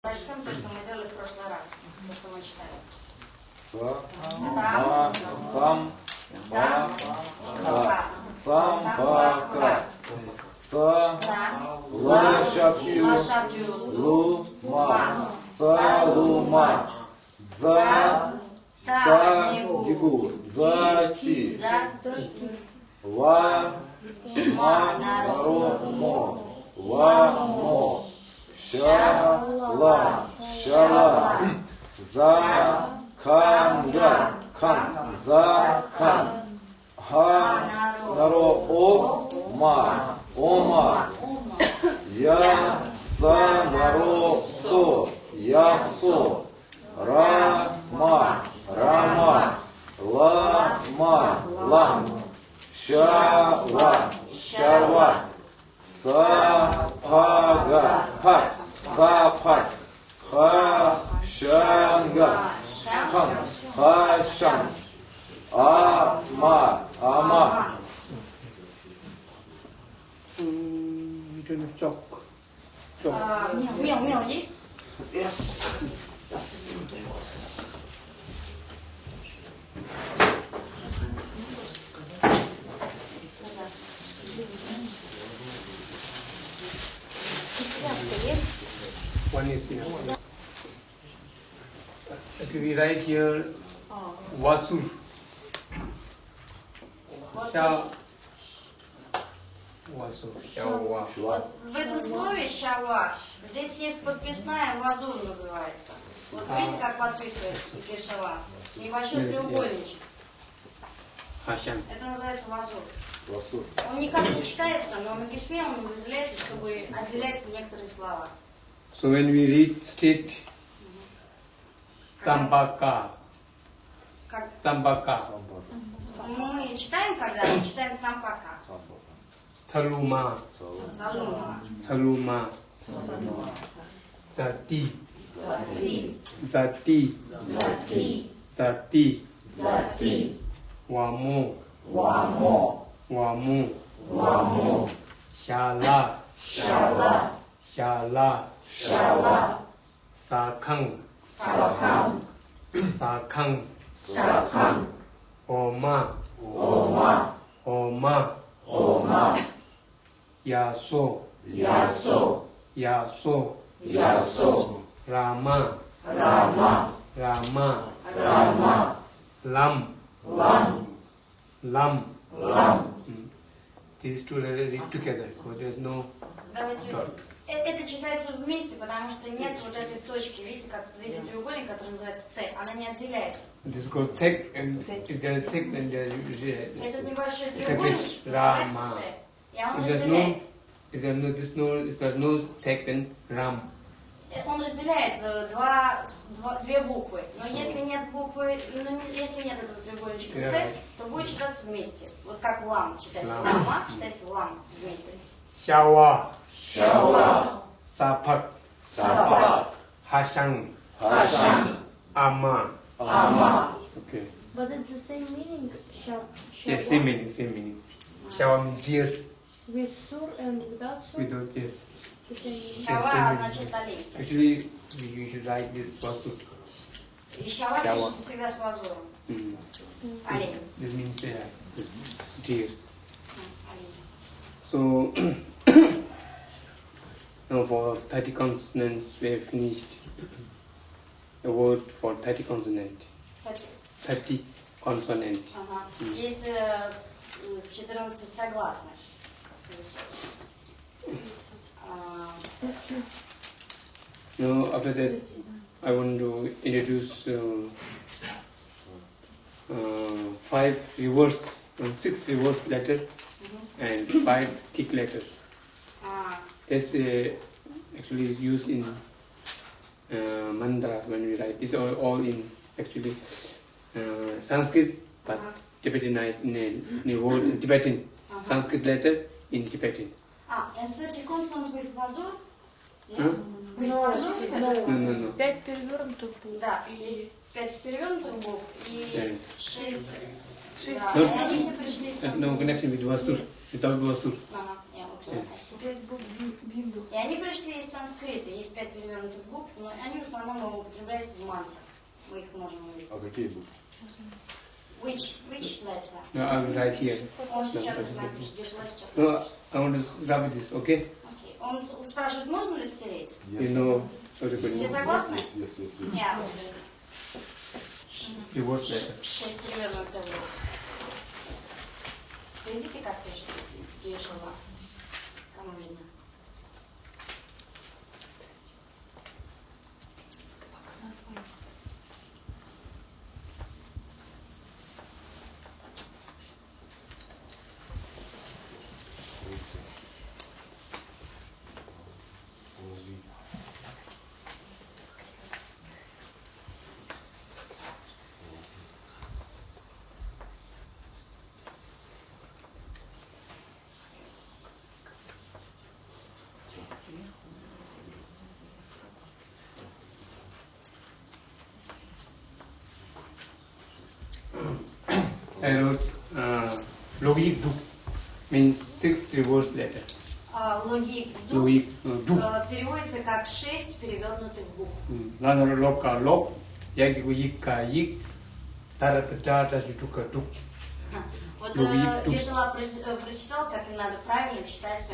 То же самое, то, что мы делали в прошлый раз, то, что мы читали. Шала, шала, заканга, кан, закан, ха, наро, ома, ома, яса, наро, со, ясо, рама, рама, лама, лам, шава, шава, сапага, пак. Запах, хашанга, хан, хашан, ама, ама. Чок. Мел есть? Yes. One is here. Okay, we write here Vasur. Vasur. Вот в этом слове шава здесь есть подписная, вазур называется. Вот видите, как подписывает шава? Небольшой треугольничек. Это называется вазур. Он никак не читается, но на письме он выделяется, чтобы отделять некоторые слова. So when we read state Tsambaka. Мы читаем, когда мы читаем Цампака. Цалума. Зати. Вамо. Shala. Sakang. Oma. Yaso. Rama. Lam. These two letters read together, because there is no dot. Это читается вместе, потому что нет вот этой точки. Видите, как тут видите треугольник, который называется С, она не отделяет. This is called sec, and if there is sec, then there is этот небольшой треугольничек называется С, и он разделяет. If there is no sec, then Ram. Он разделяет две буквы, но если нет буквы, если нет этого треугольничка С, то будет читаться вместе. Вот как лам читается лама, читается лам вместе. Shawa. Шава, Sapak. Hashang. Ama. Okay. But it's the same meaning. Yes, same meaning. Shawa means deer. With sur and without sur? Without, yes. The same meaning. Шава значит олень. Actually, you should write this Vasu. И шава пишется всегда с вазуром. Олень. This means deer. Олень. So, now for 30 consonants, we have finished a word for 30 consonant. 30 consonant. Есть 14 согласных. Now, after that, I want to introduce 5 reverse and 6 reverse letters and 5 thick letters. This actually is used in mantra when we write. It's all in actually Sanskrit, but Tibetan word in Tibetan. Sanskrit letter in Tibetan. And 30 consonants with vazur? No. 5 перевернутых букв. Да, есть 5 перевернутых букв и 6. Шесть. Да, и они все пришли с No connection with Vasur, without Vasur. Я вот И они пришли из санскрита. Есть 5 перевернутых букв, но они в основном употребляются в мантрах. Мы их можем увидеть. А какие буквы? Which letter? No, I'm right here. Он сейчас их напишет. Я желаю сейчас No, напишет. I want to rub this, okay? Окей. Он спрашивает, можно ли стереть? You know, everybody Все knows. согласны? Yes. Нет. Reverse letter. 6 перевернутых букв. Видите, как пишет Ешева? Кому видно? I wrote Logik Du means 6 reverse letter. Логик Logik Du. переводится как 6 перевернутых букв. Lanara Loka Lok, Yagiku Yika Yik, Taratata Jutuka Duk. Вот Логик Du. Ешева прочитал, как надо правильно читать,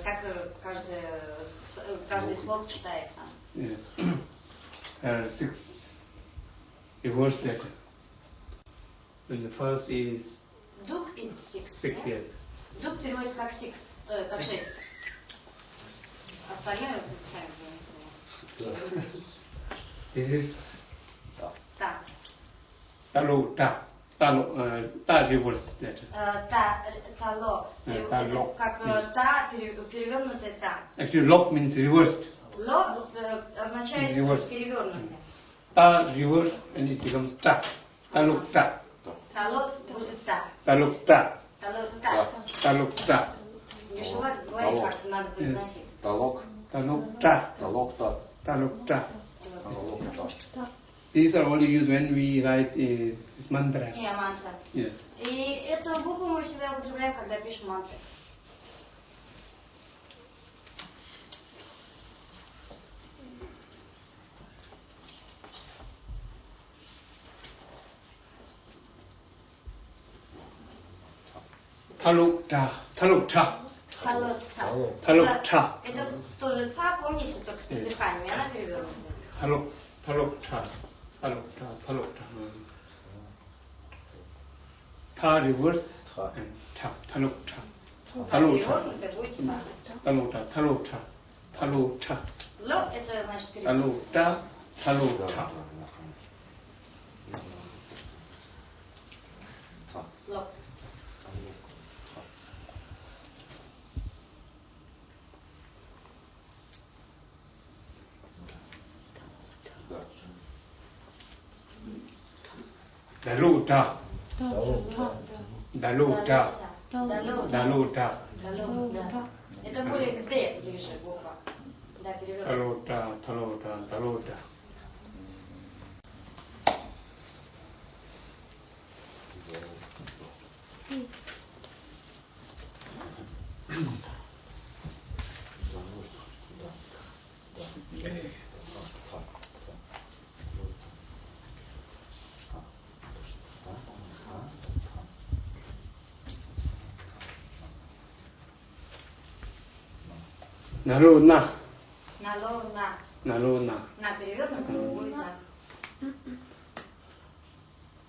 как каждый слог читается. Yes. 6 reverse letter. And the first is Дук is 6. 6 years. Дук переводится как 6, как 6. Остальное вы сами понимаете. This is Та. Talo Ta. Ta reverse letter. Тало. Тало. Как та, перевернутая та. Actually, Lok means reversed. Ло означает Reverse. перевернутый. Ta reverse and it becomes Ta. Taluk Ta. Тало будет та. Taluk Ta. Тало та. Taluk Ta. Ешева говорит, как надо произносить. Талок. Taluk Ta. Талок-та. Taluk Ta. Талок-та. These are only used when we write this mantras. Не, мантра. Yes. И эту букву мы всегда употребляем, когда пишем мантры. Taluk Ta. Taluk Ta. Талот та. Taluk Ta. Это тоже та, помните, только с придыханием, и она перевернутая. Taluk Ta. Taluk Ta. Taluk Ta. Ta reverse Та. and Ta. Taluk Ta. Та Taluk Ta. перевернутая будет та. Taluk Ta. Taluk Ta. Taluk Ta. Ло это значит перевернутая. Taluk Ta. Taluk Ta. Ло. Daluta. Daluta. Daluta. Далот. Daluta. Далот, да. Это более к Д ближе буква. Да, перевернутая. Daluta. Daluta. Naruna. Нало, на. Naruna. На перевернутую будет на.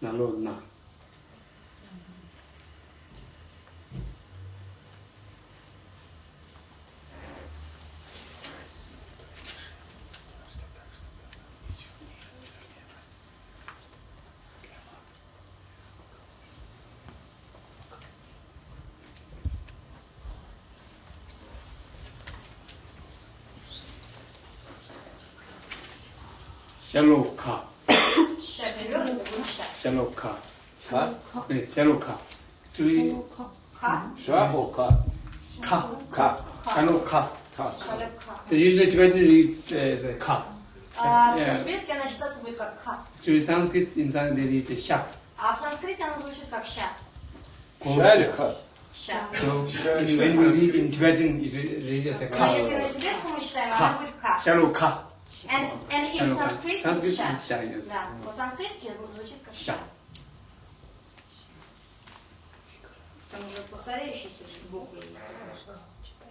Naruna. Shaloka. Ща перевернутая будет ща. Shaloka. Ка. Yes, Shaloka. Actually, Ха. Ша or ка? Ka. Ка. Shaloka. Ка. Шалек ха. Usually Tibetan reads as a Ka. По-тибетски она читаться будет как ха. Actually, Sanskrit, in Sanskrit they read Sha. А в санскрите она звучит как ща. Ша или ка? Ща. So when we read in Tibetan, it reads as a Но ka. если на тибетском мы читаем, она будет ка. Shallow ka. And in Shallow ka. Sanskrit Sanskrit it's ша. is sha, yes. Да, по-санскритски звучит как ша. Sha. Там уже повторяющиеся буквы есть.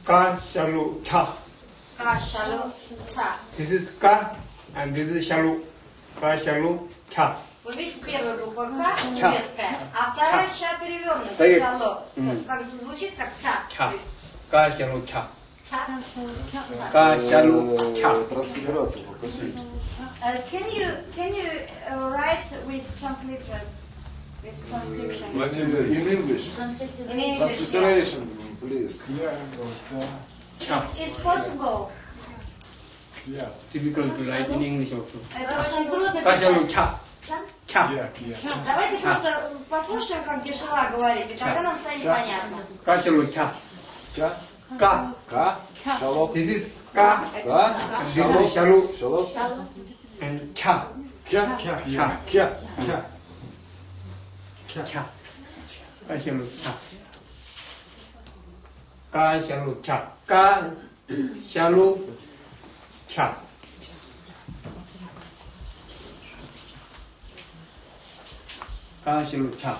Ka, shallow, cha. Ка, шалу, ца. This is ka and this is shallow. Ka, shallow, cha. Вы видите, первая буква К тибетская, а вторая ща перевернута, Так. шало. Как звучит, как ца. Cha. То есть Ka, shallow, cha. ца. Ka, shallow, cha. Транслитерацию попроси. Can you write with transliteration, with transcription? In English. In English, yeah. Transliteration, please. It's possible. Difficult to write in English also. Это очень трудно Ka, shallow, писать. cha. Cha. Давайте просто послушаем, как Гешела говорит, и тогда нам станет понятно. Ka, shallow, cha. Ча. Ka. Ка. Шалом. This is ka. Ка. And this is shallow Шалом. and cha. Кя. Cha. Кя. Кя. Cha. Ka, shallow, cha. Ka, shallow, cha. Ka, shallow, cha. Ka, shallow, cha.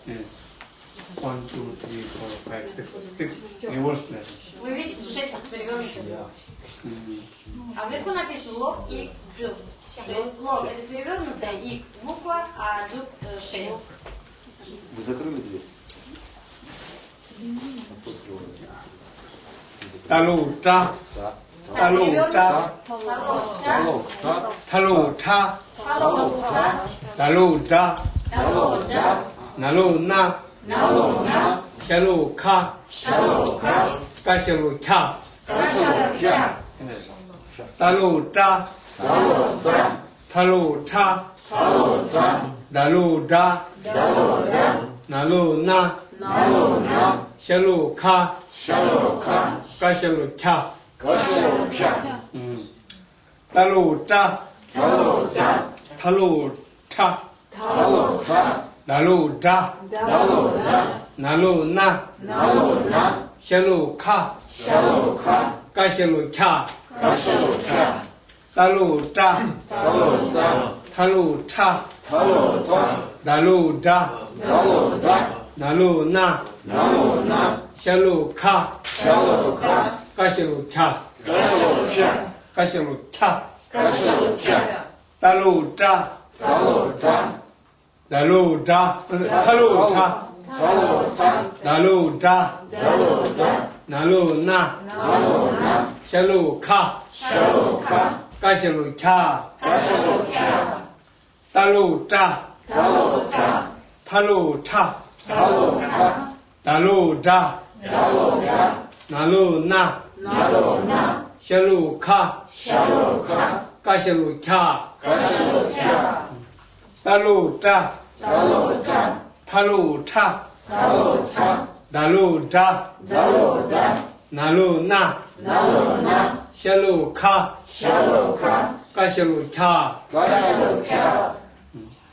Yes. 1, 2, 3, 4, 5, 6. 6 reverse letters. Вы видите, 6 перевернутых. А вверху написано лоб и дзюб. То есть лоб это перевернутая и буква, а дзюб 6. Вы закрыли дверь? Talu, cha. Да. Talu, cha. Талу, Та. Talu, cha. талу, Talu, cha. талу, Nalu, na. налу, на, Shallow, ka. шалу, ка, Ka, shallow, cha. кашалу, ча, Talu, cha. Талу. Та. Talu, cha. талу, та, Dalu, da. далу, да, Nalu, na. налу, на, Shallow, ka. Шалом. Ка. Ka, shallow, cha. Кашалом. Кя. Talu, cha. Талу. Та. Talu, cha. Талу. Та. Dalu, da. Талу. Та. Nalu, na. Налу. На. Shallow, ka. Шалом. Ка. Ka, shallow, cha. Кашалом. Кя. Talu, cha. Талу. Та. Talu, cha. Талу. Та. Dalu, da. Талу. Да. Nalu, na. Налу. На. Shallow, ka. Шалом. Ка. Ka, shallow, cha. Кашалом. Кя. Ka, shallow, cha. Кашалом. Кя. Talu, cha. Талу. Та. Dalu, da. Talu, cha. Талу. Та. Dalu, da. Талу. Да. Nalu, na. Налу. На. Shallow, ka. Шалом. Ка. Ka, shallow, cha. Кашалом. Кя. Talu, cha. Талу. Та. Talu, cha. Талу. Та. Dalu, da. Талу. Да. Nalu, na. Налу. На. Shallow, ka. Шалом. Ка. Ka, shallow, cha. Кашалом. Кя. Talu, cha. Талу. Та. Talu, cha. Талу. Та. Dalu, da. Талу. Да. Nalu, na. Налу. На. Shallow, ka. Шалом. Ка. Ka, shallow, cha. Кашалом. Кя.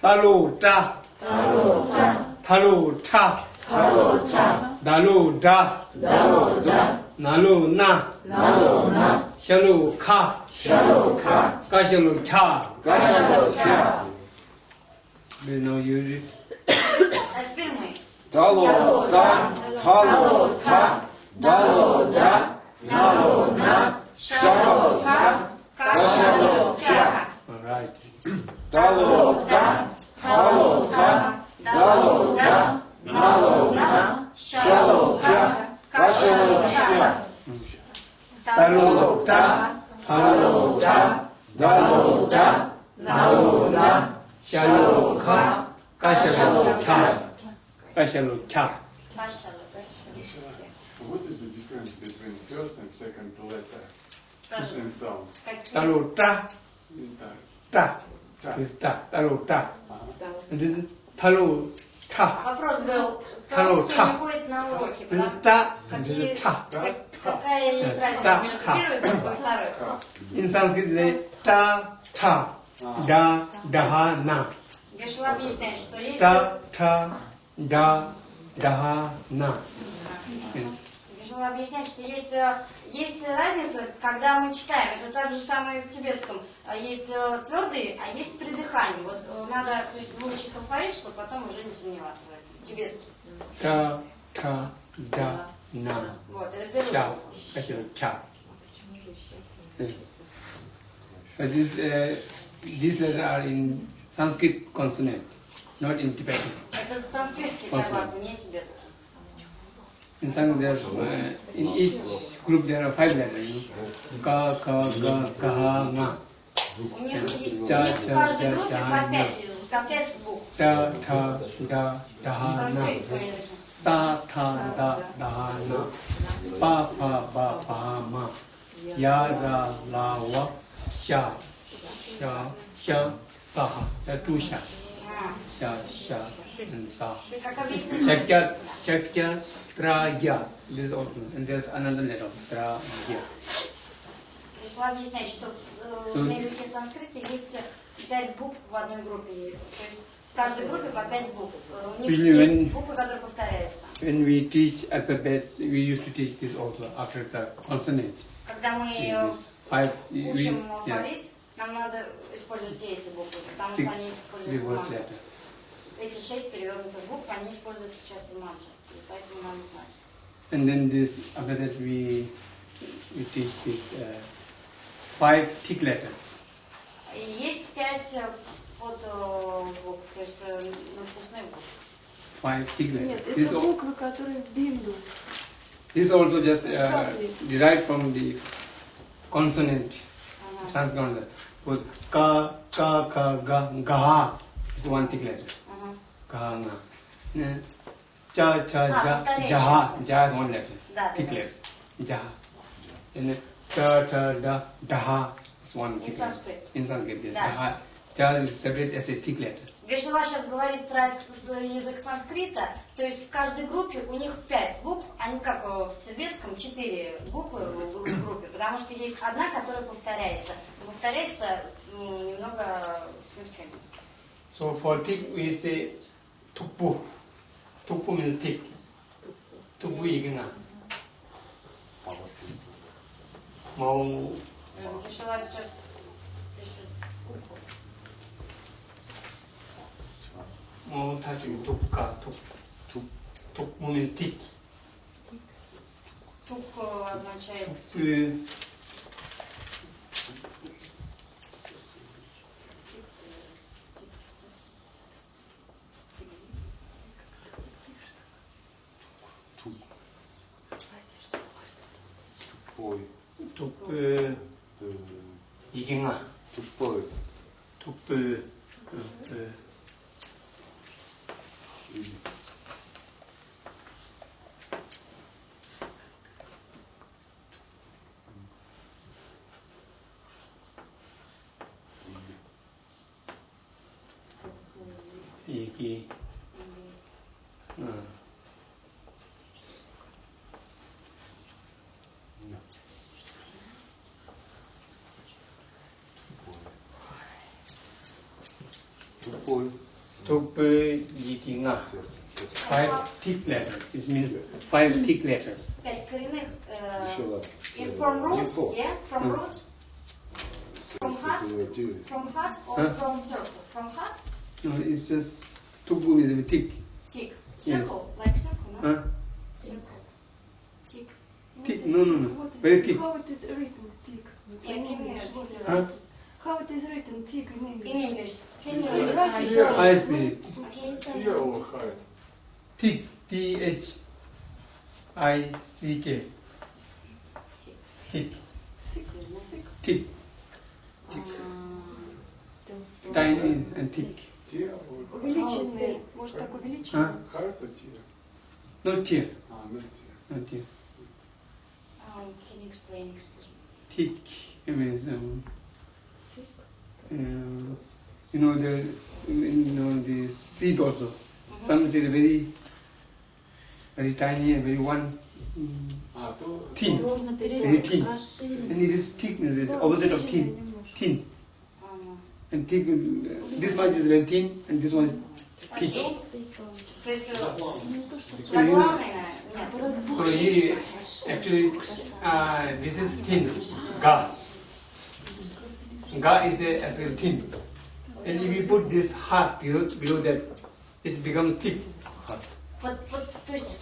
Talu, cha. Талу. Та. Talu, cha. Талу. Та. Dalu, da. Талу. Да. Nalu, na. Налу. На. Shallow, ka. Шалом. Ка. Ka, shallow, cha. Кашалом. Кя. Do you know you read? А теперь мы. Талу. Та. Талу. Та. Далу. Да. Налу. На. Шалом. Ка. Кашалом. Кя. All right. Талу. Та. Талу. Та. Далу. Да. Налу. На. Шалом. Кя. Кашалом. Кя. Talu, da. Талу. Та. Далу. Да. Налу. На. Shallow, ka. Ka, shallow, cha. Ka, shallow, cha. Кашалу, What is the difference between first and second letter? Скажи. Какие? Talo ta. Ta. Та. Is ta. Talo ta. Ага. And this is talo ta. Вопрос был, Hello, кто ta. не ходит на уроки, This is потому ta. And this какие, is ta. какая есть разница Та, между та. первой группой и второй? In Sanskrit, they say ta, ta, da, daha, na. Гешла объясняет, что есть... Ta, ta, da, daha, na. Гешла объясняет, что есть разница, когда мы читаем. Это так же самое и в тибетском. Есть твердые, а есть с придыханием. Вот надо, то есть, выучить алфавит, чтобы потом уже не сомневаться в этом. Тибетский. Ta, ta, da, na. Вот, это первый Cha. группа. Actually, cha. Yes. But these letters are in Sanskrit consonant, not in Tibetan. Это санскритский согласный, не тибетский. In Sanskrit, there's, in each group there are 5 letters. You know? Ka, ka, ga, ka, nga. У них в каждой группе по 5 букв. Ta, ta, da, В daha, na. санскритском языке. Ta, ta, da, daha, na. Pa, pa, ba, pa, ma. Ya, ra, la, wa. Sha, sha, sha, sa. There are 2 sha. Sha, sha, and sa. Как объяснить? Chakya, chakya, tra, ya. This is also, and there's another letter, tra, ya. Пришла объяснять, что на языке санскрита есть 5 букв в одной группе. То есть в каждой группе по 5 букв. У них есть буквы, которые повторяются. When we teach alphabets, we used to teach this also after the consonant. Когда мы This 5, учим yes, алфавит, нам надо использовать все эти буквы, потому 6 что они используются в reverse мантре. letter. Эти 6 перевернутых букв, они используются часто в мантре. И поэтому надо знать. And then this, after that we teach this 5 thick letters. И есть 5 подбукв, то есть напускных букв. 5 thick letters. Нет, This, это буквы, которые биндус. this also just derived from the consonant, Sanskrit consonant. With ka, ka, ka, ga, ga is 1 thick letter. Ka, na. Cha, cha, ja, jaha. Ja is 1 letter. Да, Thick да, да. letter. Jaha. And then ta, ta, da, daha is 1 In thick letter. Sanskrit. In Sanskrit, yes. Да. Daha. Ja is separate as a thick letter. Гешела сейчас говорит про язык санскрита, то есть в каждой группе у них 5 букв, а не как в тибетском 4 буквы в группе, потому что есть одна, которая повторяется. Повторяется немного смягчение. So for thick we say tukpu. Tukpu means thick. Tukpu igna. Mau Гешела сейчас пишет букву. mau tachu tukka tuk. Tukpu means thick. Тук означает tukpu igna. Тупой. Tukpu igi. Тупой. Tukpu igna. 5 thick letters. This means 5 thick letters. 5 коренных. Еще ладно. From root, Info. yeah? From root? From heart? From heart or Huh? from circle? From heart? No, it's just tukpu is thick. Tick. Circle, like circle, no? Huh? Circle. Tick. Thick? No. Very thick. How it is written, tick? Yeah, can you read it? Huh? How it is written, tick in English? In English. Can you write it? Yeah. I see. Okay, you tell me. Thick. Thick. Thick. Thick. Tiny and thick. Увеличенный. Может, так увеличить? Huh? Not tear. А, ну, Not tear. Can you explain, excuse me? thick means you know the seed also. Some seed very tiny and very thin, very thin. And it is thick means the opposite of thin. And thick, this much is very thin and this one is thick. То есть заглавное нет. So he actually this is thin. Ga. Ga is actually thin. And if you put this heart below that, it becomes thick. То есть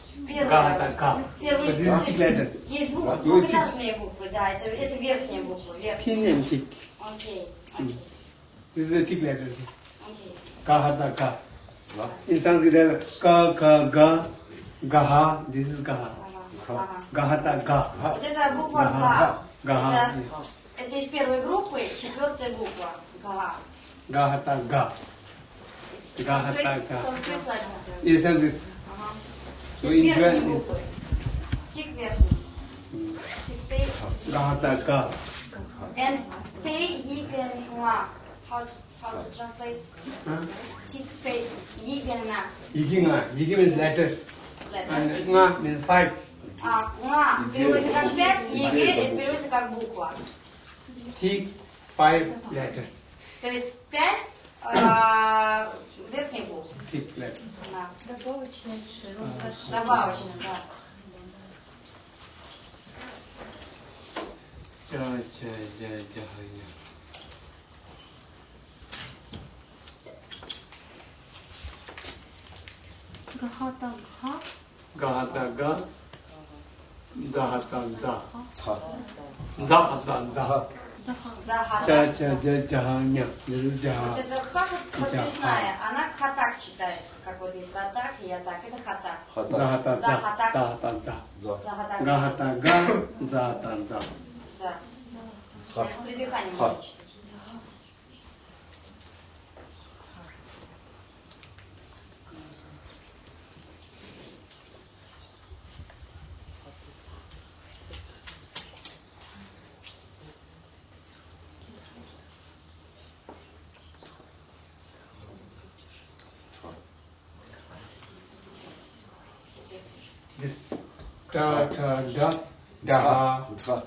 Ga. So this is thick letter. Есть двухэтажные буквы, да, это верхняя буква. Thin and thick. Окей. This is a thick letter. Окей. Ga. In Sanskrit, ka, ga, gaha. This is gaha. Gahata, ga. Вот это буква Га. Га. Это из первой группы, четвертая буква. Га. Gahata, ga. Санскрит платит. Yes, Sanskrit. So Из in верхней Japan, буквы. Тик верхний. Тик пей. Gahata, ga. And pei yigen la. How to translate? Тик пей yigen la. Yiging means letter. And nga means 5. Ла переводится как 5, еге это переводится как буква. Thick 5 letter. То есть 5 верхних букв. Thick letter. Да. Добавочная. Добавочно, да. Гахата га. Gahata, ga. Zahata, za. Ца. Zahata, za. Захата. Jahanya. This is Вот jaha. это ха подписная, она хатак читается. Как вот есть ратак и ятак. Это хатак. Хата. Zahata, za. Zahata. Zahata, za. За. Захатак. Gahata, ga. Zahata, za. За. Ха. С придыханием Ха. можно читать. This da, daha, Тра.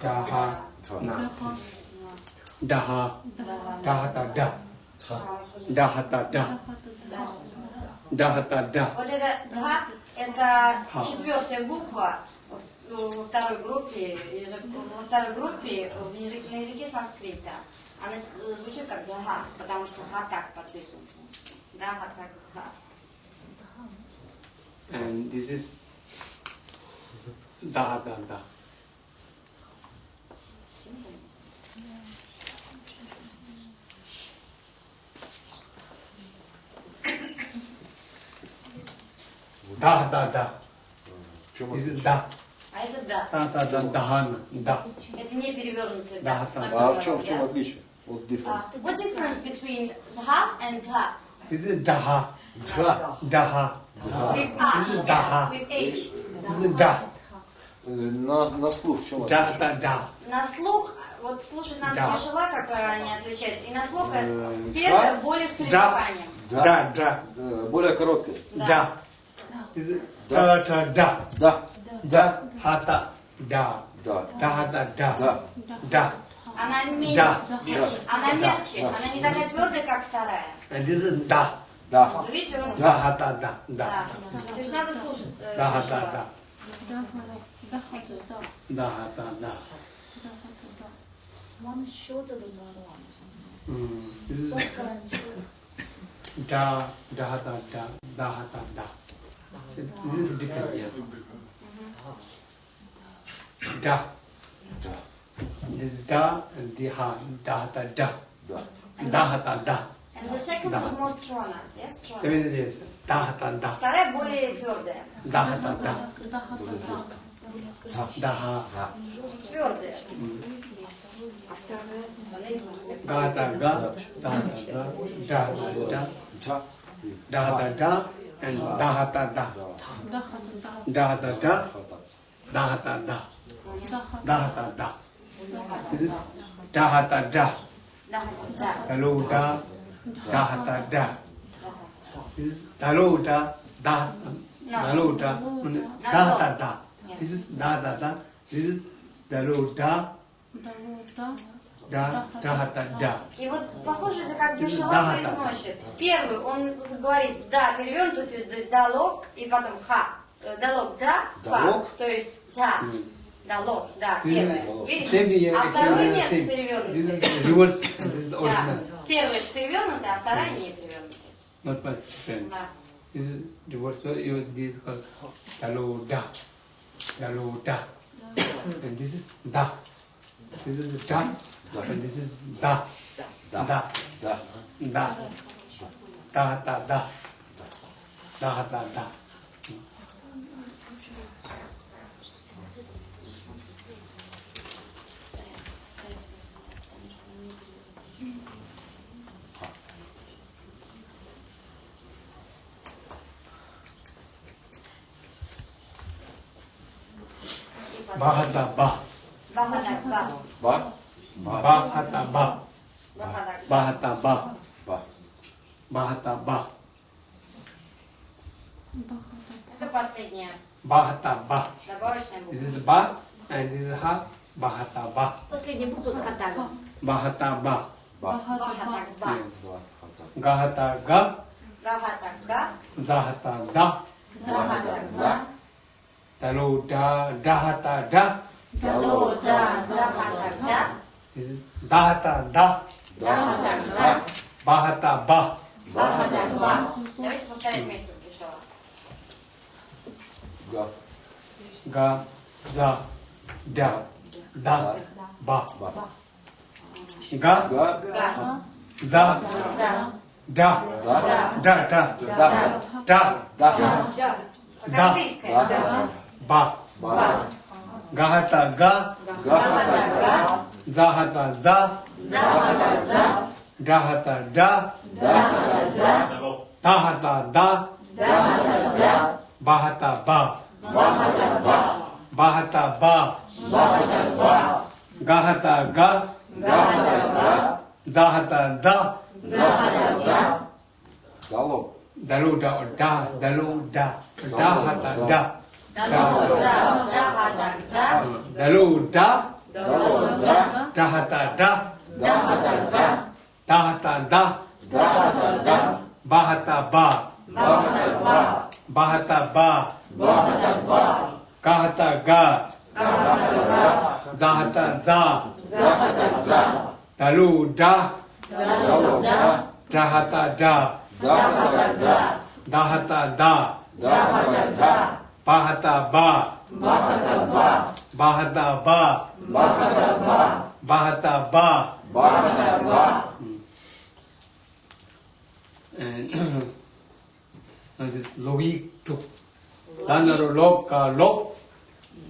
daha, na. Daha, dahata, da. Dahata, da. Dahata, da. Вот это «да» — это четвертая буква во второй группе, на языке санскрита. Она звучит как «дага», потому что «хатак» подписан. Да, «хатак», «ха». And this is dahata, da. Dahata, da. В чем This is отличие? da. А это «да». Dahata, da, dahana, da. Это не перевернутый «да». Да, А в чем отличие? Вот difference. What difference between «да» and «да»? This is daha. Тра. Daha. With This is H. daha. With H. This is da. На слух в чем отличие? Dahata, da. На слух, вот слушать надо Да. кишела, как они отличаются, и на слух М, первое да. более с Да. придыханием. Da, da. Более короткое. Da. This is dahata, da. Да. Da. Hata, da. Да. Dahata, da. Да. Da. Она менее, Да. она мягче, Да. она не такая твердая, как вторая. And this is da. Да. Вы видите, он... Dahata, da. Да. Da. То есть надо слушать Dahata, кишела. da. Дахата да. Dahata, da. One shorter than the other one. This is Softer and shorter. da, dahata, da, dahata, da. This is different, yes. Da. Да. This is da and diha, dahata, da. Да. Dahata, da. And the second Да. is more stronger. Yes, stronger. Seven is yes. Dahata, da. Вторая более твердая. Dahata, da. Дахата да. Daha. Твердая. Gata, ga. Dahata, da. Dahata, da. Тра. Dahata, da. And dahata, da. Дахата да. Dahata, da. Хата. Dahata, da. Дахата. Dahata, da. This is dahata da. Да, да. Dalo da. Dahata da. This is dalo da. Da. Dalo da. Dahata da. This is dahata da. This is dalo da. Да, да. И вот послушайте, как Гешала произносит. Первый, он говорит да, перевернутый, то есть далок, и потом ха. Далок, да, ха. То есть да, далок, да, первое. Видите? А второй нет перевернутый. Да. Первый с перевернутой, а вторая не перевернутая. Not much different. Да. This is divorce. So this is called dalo da. Dalo da. And this is da. This is da. And this is da. Da. Da. Da. Da. Da. Da. Da. Da. Da. Da. Bahata ba. Bahata ba. Ба. Bahata ba. Bahata Bahata ba. Ба. Bahata ba. Это последняя Bahata ba. добавочная This буква. is ba and this is ha. Bahata ba. Последняя буква с хатага. Bahata ba. Bahata ba. Yes. Gahata ga. Bahata ga. Zahata za. Bahata za. Dalo da. Dahata da. Дало да. Bahata da. This is dahata da. Bahata da. Bahata ba. Bahata ba. Давайте повторять вместе с Гешала. Га. Ga. Za. Da. Da. Ba. Ба. Ga. Га. Га. Za. За. Da. Да. Da. Da. Да. Da. Да. Как английская. Да. Ba. Ба. Gahata ga. Bahata ga. Zahata za. Захата за. Dahata da. Захата да. Tahata da. Захата да. Bahata ba. Bahata ba. Bahata ba. Bahata ba. Gahata ga. Захата ga. Zahata za. Захата за. Дало. Dalu da. Da. Dalu da. Dahata da. Дало да. Захата да. Dalu da. Дало да. Dahata da. Захата да. Dahata da. Захата да. Bahata ba. Bahata ba. Bahata ba. Bahata ba. Gahata ga. Захата ga. Zahata za. Захата за. Dalu da. Дало да. Dahata da. Захата да. Dahata da. Захата да. Bahata ba. Bahata ba. Bahata ba. Bahata ba. Bahata ba. Bahata ba. And this logi tuk. Lanaro lok ka lok.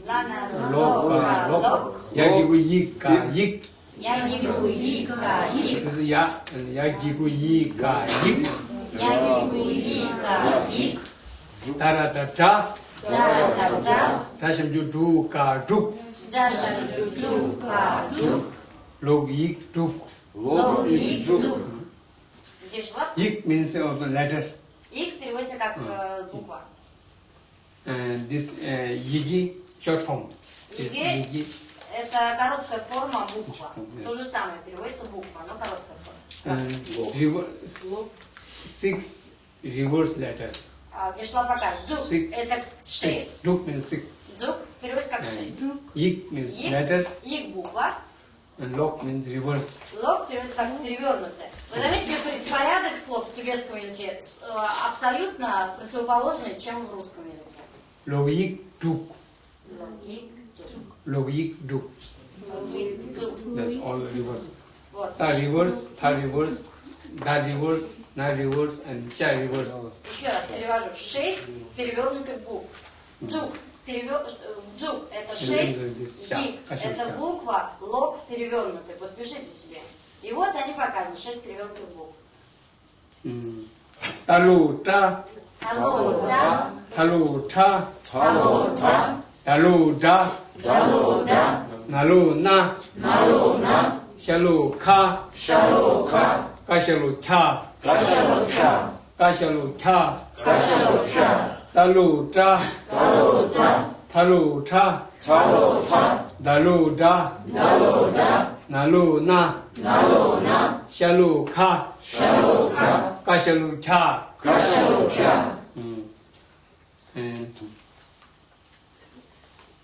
Лана Lok ka lok. Yagigu yik ka yik. Я не беру ика, ик. This is ya. Yagigu yik ka yik. Я не беру ика, ик. Tarata ta. Да-да-да. Tasham ju du ka duk. Даша джуджу ка дук. Log yik tuk. Лог и Ик джук. дук. Видишь, вот Yik means also letter. ик переводится как буква. And this yigi short form. This Йиги yigi. это короткая форма буква. То же самое, переводится буква, но короткая форма. And 6 reverse letters. Гешла покажет. Дзук Six. это 6. Duk means 6. Дзук переводится как 6. Yik means Yik. letter. Ик буква. And lok means reverse. Лог переводится как перевернутое. Вы заметили, порядок слов в тибетском языке абсолютно противоположный, чем в русском языке. Logik duk. Логик, дзук. Logik duk. Логик, дзук. That's all reverse. Вот. Ta reverse, tha reverse, da reverse, na reverse, and sha reverse. Еще раз перевожу. 6 перевернутых букв. Дзук. Дзук это 6. Гик это буква. Лог перевернутый. Вот пишите себе. И вот они показаны. 6 перевернутых букв. Talu ta, Алло, да. talu ta, Алло, да. talu da, Алло, да. Nalu na. Nalu na. Shalu ka. Shalu ka. Kashalu cha. Kashalu cha. Kashalu cha. Kashalu cha. Talu cha. Talu cha. Talu cha. Talu cha. Dalu da. Dalu da. Nalu na. Nalu na. Shalu ka. Shalu ka. Kashalu cha. Kashalu cha. And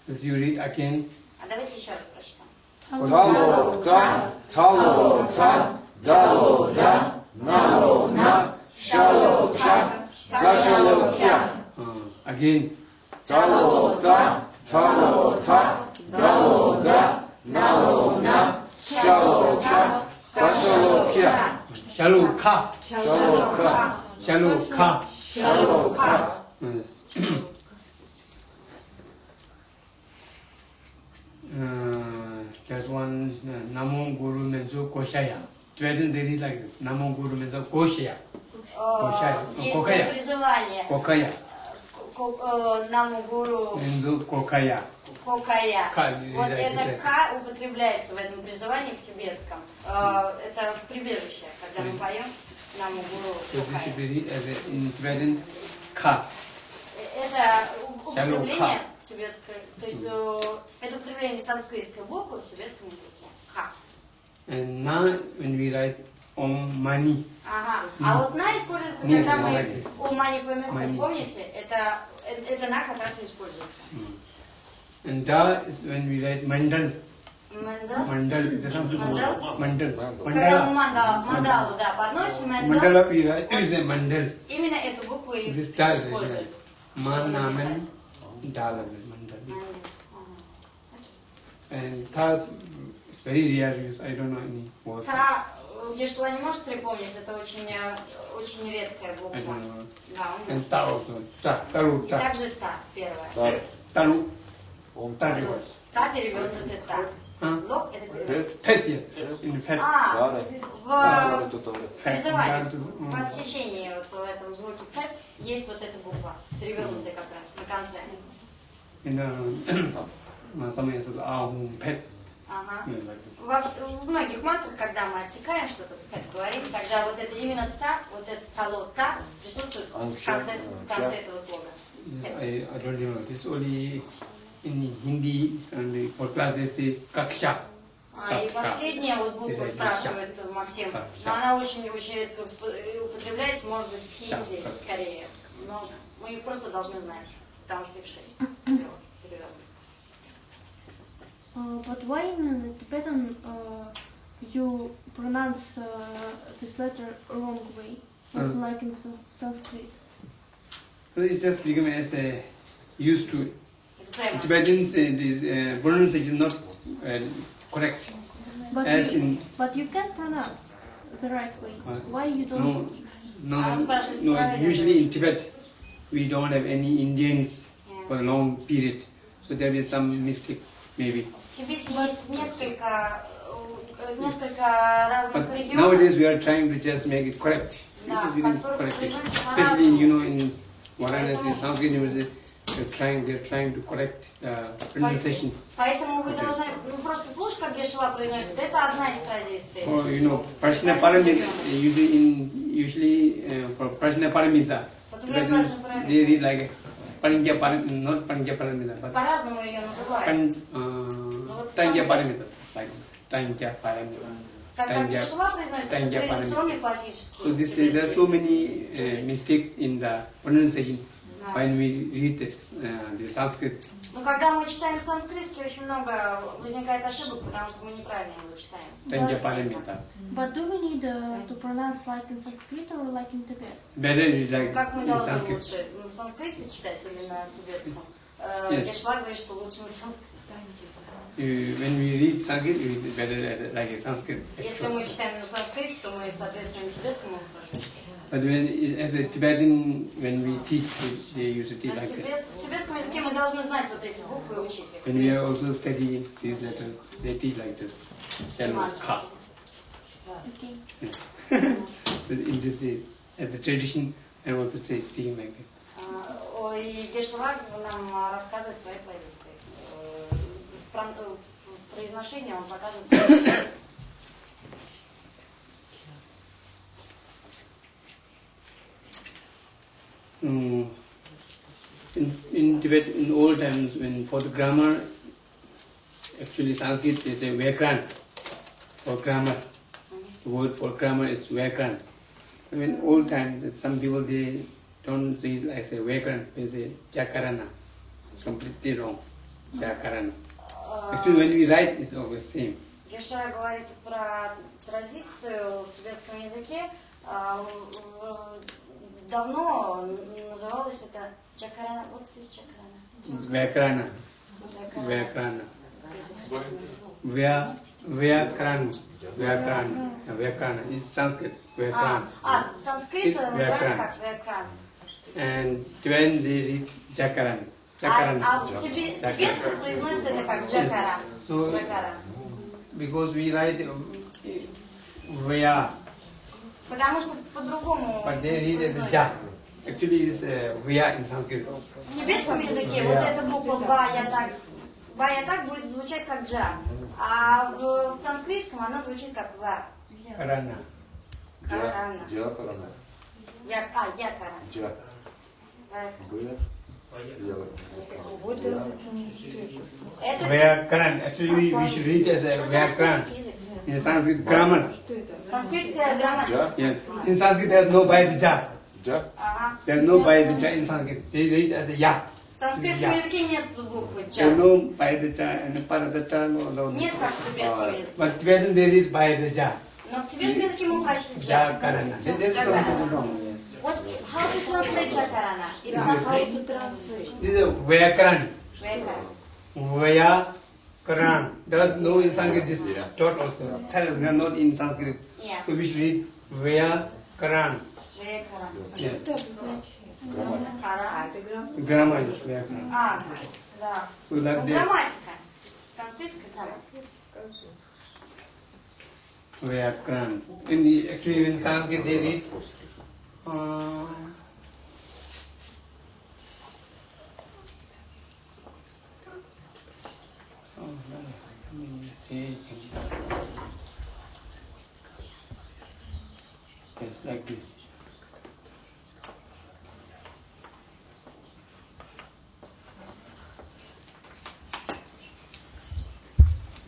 as you read again. А давайте еще раз прочитаем. Dalu da. Talu ta. Dalu da. Nalu na. Shalu cha. Kashalu cha. Again. Dalu da. Talu ta. Dalu da. Nalu na. Shalu cha. Kashalu cha. Shalu ka. Shalu ka. Shalu ka. Shalu ka. Yes. That one Namo Guru Menzo Koshaya. Tibetan there is like this. Namo Guru Menzo Koshaya. Есть призывание. Kokaya. Наму гуру Menzo Kokaya. Кокая. Вот да, это да. К употребляется в этом призывании к тибетском. Это в прибежище, когда мы поем Наму гуру So this should Кокая. be read as a, in Tibetan ka. Это употребление тибетское, то есть это употребление санскритской буквы в тибетском языке. Ха. And now when we write Om Mani. Ага. А вот на используется, Нет, когда мы молодец. у Мани Памеху, Мани. помните, это на как раз и используется. And Da is when we write Mandal. Мандал. Mandal is a Sanskrit word. Mandal? Mandal. Когда мы мандалу, да, подносим, Mandala we write, it is a mandal. именно эту букву и This Da is используют. Manaman Dala mandal. And Ta is very rare use. I don't know any word. Та, Гешла не может припомнить, это очень редкая I буква. don't know. Да, он And Ta also. Ta. Taru. И Ta. также та, первая. Taru. Он Taru. Та перевернутый та. А? Лоб это перевернутый. Pet, yes. In fact. В призывании, в отсечении вот в этом звуке «т» есть вот эта буква, перевернутая как раз на конце. In some years, pet. Ага. Like В многих мантрах, когда мы отсекаем что-то, как говорим, тогда вот это именно «та», вот это «тало», «та» присутствует в конце этого слога. I don't know. This only in Hindi and for class they say kaksha. И последняя вот буква спрашивает Максим, но она очень-очень редко употребляется, может быть, в хинди скорее. Но мы их просто должны знать, потому что их 6. But why in Tibetan you pronounce this letter wrong way, not like in Sanskrit? So it's just become as a used to. It's grammar. Tibetans this pronunciation not correct. But As in but you can pronounce the right way. Why you don't? no. Usually in Tibet we don't have any Indians for a long period, so there is some mistake maybe. В Тибете есть несколько разных But регионов. nowadays we are trying to just make it correct. Да, We can которые correct it. произносятся Especially по-разному. in Varanasi, Sanskrit University, they're trying to correct pronunciation. Поэтому вы должны просто слушать, как Гешла произносит. Это одна из традиций. Or Prashna Paramita, usually for Prashna Paramita, Tibetans, they read like Parinja Paramita, not Parinja Paramita, but По-разному ее называют. Tanja Paramita, like Tanja Paramita. Так как Гешла произносит, это традиционный классический So there are so many mistakes in the pronunciation when we read the Sanskrit. Но когда мы читаем санскритский, очень много возникает ошибок, потому что мы неправильно его читаем. Tanja Paramita. But do we need to pronounce like in Sanskrit or like in Tibet? Better read like Как мы in должны Sanskrit. лучше? На санскрите читать или на тибетском? Yes. Гешла говорит, что лучше на санскрите. When we read Sanskrit, we read better like a Sanskrit. Если мы читаем на санскрите, то мы, соответственно, на тибетском хорошо читаем. But as a Tibetan, when we teach, they use it like that. В тибетском языке мы должны знать вот эти буквы и учить их. When we are also studying these letters, they teach like this. Shalom, Ka. Okay. So in this way, as a tradition, and also teaching like that. И Гешла нам рассказывает свои традиции. В произношения он показывается как «с». In Tibet, in old times, when for the grammar, actually Sanskrit is a Vyakran for grammar. The word for grammar is Vyakran. I mean, old times, some people they don't say it like a Vyakran, they say Jakarana. It's completely wrong. Jakarana. Actually, when we write, it's always same. Геша говорит про традицию в тибетском языке. Давно называлось это Джакарана. Вот здесь Джакарана. Vyakran. Vyakran. Vyakran is Sanskrit. Vyakran. Санскрит называется как Vyakran. And when they read Jakaran. А тибетцы произносят это как Джакаран. So, because we write Vya, Потому что по-другому. but they read as Ja. Actually, it's Vya in Sanskrit. В тибетском языке вот эта буква Ба так будет звучать как Джа. А в санскритском она звучит как Ва. Karana. Карана. Джакарана. Якаран. Джа. Это Vyakaran. Actually, we should read as a Vyakaran. санскритский язык. In Sanskrit, grammar. Санскритская грамматика. Yes. In Sanskrit, there's no by the Ja. Джа. Ага. There's no by the Ja in Sanskrit. They read as a Ya. В санскритском языке нет буквы There's Джа. no by the Ja and part of the Ja. No. Нет как в тибетском языке. But Tibetan, they read by the Ja. Но в тибетском языке мы прочли Джа. Jakarana. That's Jakarana. completely wrong. How to translate Jakarana? In Sanskrit. This is a Vyakaran. Vyakaran. Vyakaran. There is no in Sanskrit this dot also. There is not in Sanskrit. Yeah. So we should read Vyakaran. Vyakaran. Yeah. Каран. Grammar is Vyakaran. Да. So like Ну, that. грамматика. Санскритская грамматика. Vyakaran. Actually in Sanskrit they read yes, like this.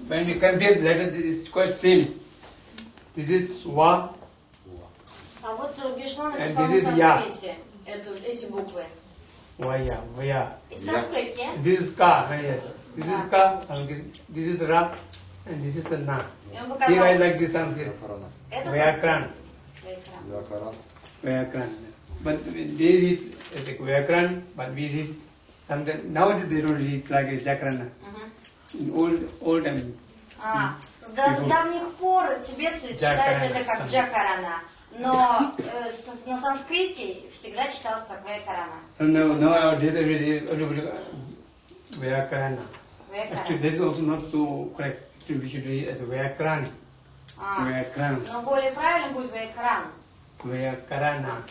When we compare the letter, this is quite same. This is Wa. А вот Гешла And написал this на is Ya. санскрите эти буквы. Vaya, Vaya. It's Sanskrit, yeah? This is Ka, yes. This is Ka, Sanskrit. This is Ra, and this is the Na. И он They write показал. like this Sanskrit. Джакарана. Это Vyakran. санскрит. Джакаран. Vyakran. But they read as a Vyakran, but we read sometimes. Nowadays they don't read like a Jakarana. In old time. С давних пор тибетцы читают это как Джакарана, но на санскрите всегда читалось как Вайкарана. So nowadays everybody Vyakarana. Actually, this is also not so correct. Actually, we should read as Vyakran. Vyakran. Но более правильно будет Вайкаран. Vyakarana.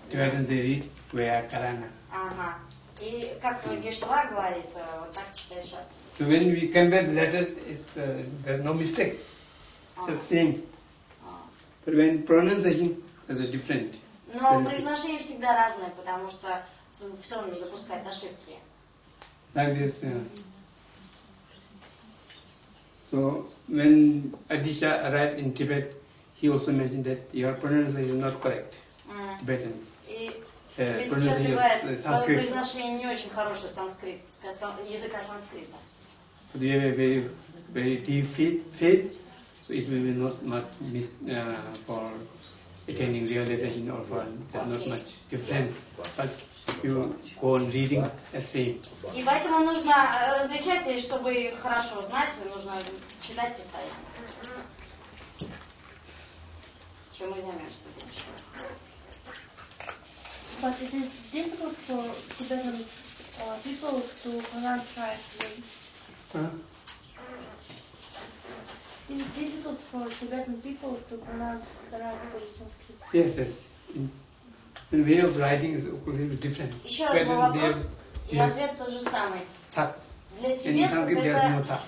Tibetans they read Vyakarana. Ага. И как Гешла говорит, вот так читает сейчас. So when we compare the letters, there's no mistake. Just same. But when pronunciation, there's a different. Но произношение всегда разное, потому что все равно допускает ошибки. Like this. So when Adisha arrived in Tibet, he also mentioned that your pronunciation is not correct. Tibetans. И тебе часто бывает, произношение не очень хорошее языка санскрита. But we have a very deep faith, so it will be not much for attaining realization or for there's not much difference. But you go on reading the same. И поэтому нужно различать, и чтобы хорошо знать, нужно читать постоянно. Чем мы займемся? But it is difficult for Tibetan people to pronounce right. It is difficult for Tibetan people to pronounce the right way in Sanskrit. Yes. The way of writing is completely different. Еще раз мой вопрос, и ответ тот же самый. Cat. Для In тибетцев Sanskrit there's no это cat.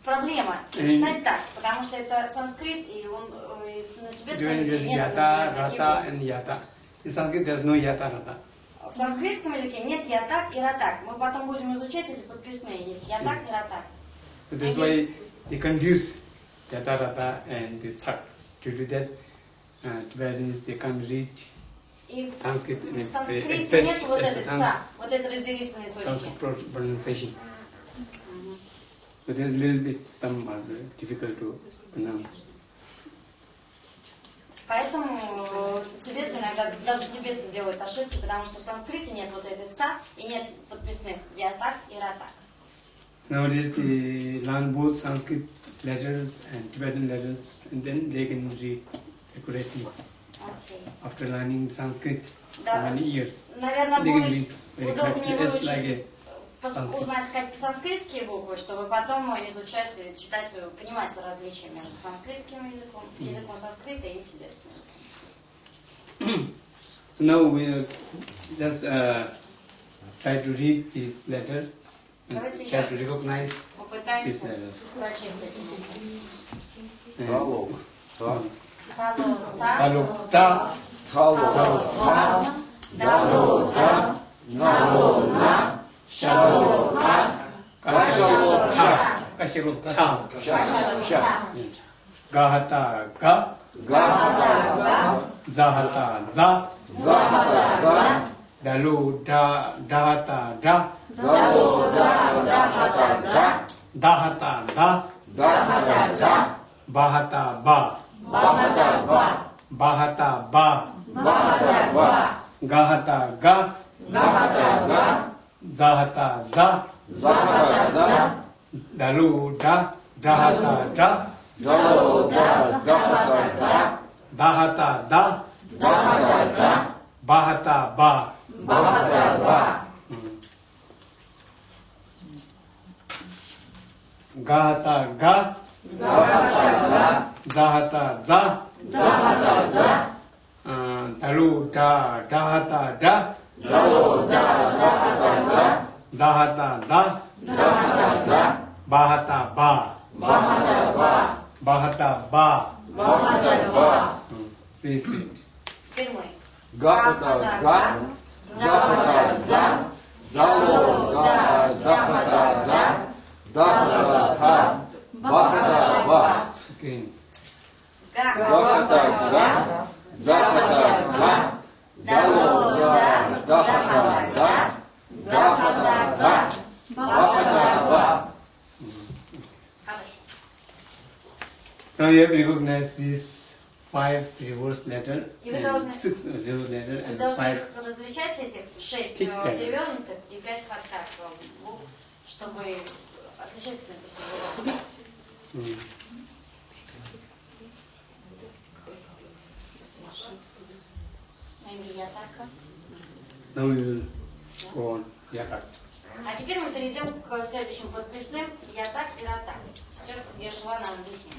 Проблема читать так, потому что это санскрит, и он на тибетском языке нет Yata, таких Rata, букв. and Yata. In Sanskrit, there's no Yata, Rata. В санскритском языке нет ятак и ратак. Мы потом будем изучать эти подписные. Есть ятак и ратак. So that's why they confuse Yata, Rata, and the Chak. Due to that, Tibetans, they can't read И в Sanskrit in санскрите нет вот этой ца, вот этой разделительной точки. Sanskrit pronunciation. So there's a little bit some difficult to pronounce. Поэтому тибетцы иногда, даже тибетцы делают ошибки, потому что в санскрите нет вот этой ца и нет подписных ятак и ратак. Nowadays, they learn both Sanskrit letters and Tibetan letters, and then they can read accurately. Окей. After learning Sanskrit Да. for many years, Наверное, they can будет read very удобнее correctly. It's like выучить, Sanskrit. узнать как санскритские буквы, чтобы потом изучать, читать, понимать различия между санскритским языком, языком санскрита и тибетским языком. So now we just try to read this letter and Давайте try сейчас to recognize this попытаемся letter. прочесть эти буквы. Талок. Talukta, Талок. Далока. Налона. Шалока. Кашалока. Kashirutta, Ша. Gahata, Ga, Га. Zahata, Za, Захата. За. Dalu, Da, Dahata, Da, Дало. Да. Дахата. Да. Dahata, Da, Дахата. Да. Bahata, Ba, Бахата. Ба. Bahata, Ba, Бахата. Ба. Gahata, Ga, Гахата. Га. Zahata, Za, Захата. За. Dalu, Da, Dahata, Da, Дало. Да. Дахата. Да. Dahata, Da, Дахата. Да. Bahata, Ba. Бахата. Ба. Gahata, Ga, Гахата. Га. Zahata, Za, Захата. За. Dalu, Da, Dahata, Da, Дало. Да. Дахата. Да. Dahata, Da, Дахата. Да. Bahata, Ba, Бахата. Ба. Bahata, Ba. Бахата. Ба. Please read. Теперь мы. Гахата. Га. Захата. За. Дало. Да. Дахата. Да. Дахата. Та. Бахата. Ба. Again. Гахата. Га. Захата. За. Дало. Да. Дахата. Да. Дахата. Да. Бахата. Ба. Хорошо. Now you have recognized these 5 reverse letters, И вы and должны- 6 reverse letters, Вы and должны 5. различать этих 6 Тик пять. перевернутых и 5 хардтак букв, чтобы отличать их между собой. Ятака. Now we will go on Yatak. А теперь мы перейдем к следующим подписным ятак и ратак. Сейчас я желаю нам объяснить.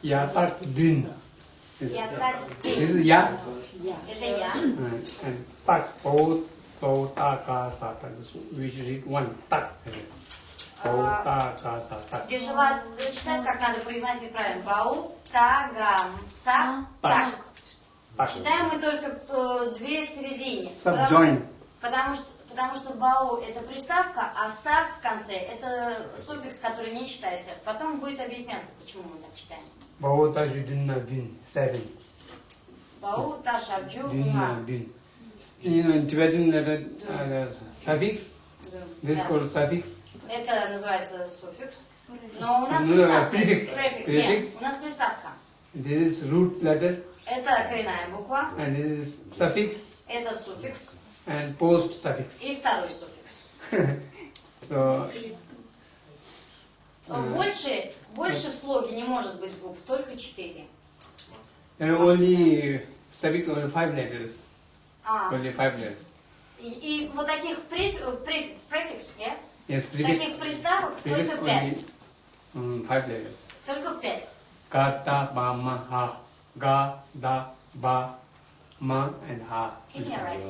Я так дын. Я так This дын. is я. Это я. And tak, po, to, ta, ka, sa, ta. We should read one. Так. Po, ta, ka, sa, так. Гешела читает, как надо произносить правильно. Бау, та, гам, са, так. Так. Читаем мы только две в середине. Subjoin. Потому что бау это приставка, а са в конце это суффикс, который не читается. Потом будет объясняться, почему мы так читаем. Бау, та, жу, дын, на, дын. Seven. Бау, та, шабджу, Dün, ма. dün. In Tibetan letter suffix, this is called suffix. Это называется суффикс. Но у нас приставка. Prefix. Префикс, Prefix. нет, у нас приставка. This is root letter Это коренная буква, and this is suffix это суффикс and post suffix. и второй суффикс. So Больше в слоге не может быть букв, только 4. there are only suffix only 5 letters. А, Only 5 letters. и вот таких префикс, yeah? Yes, Таких prefix. приставок Prefix только 5. only 5 letters. Только 5. Ga, da, ba, ma, ha. Ga, da, ba, ma and ha. Can you write?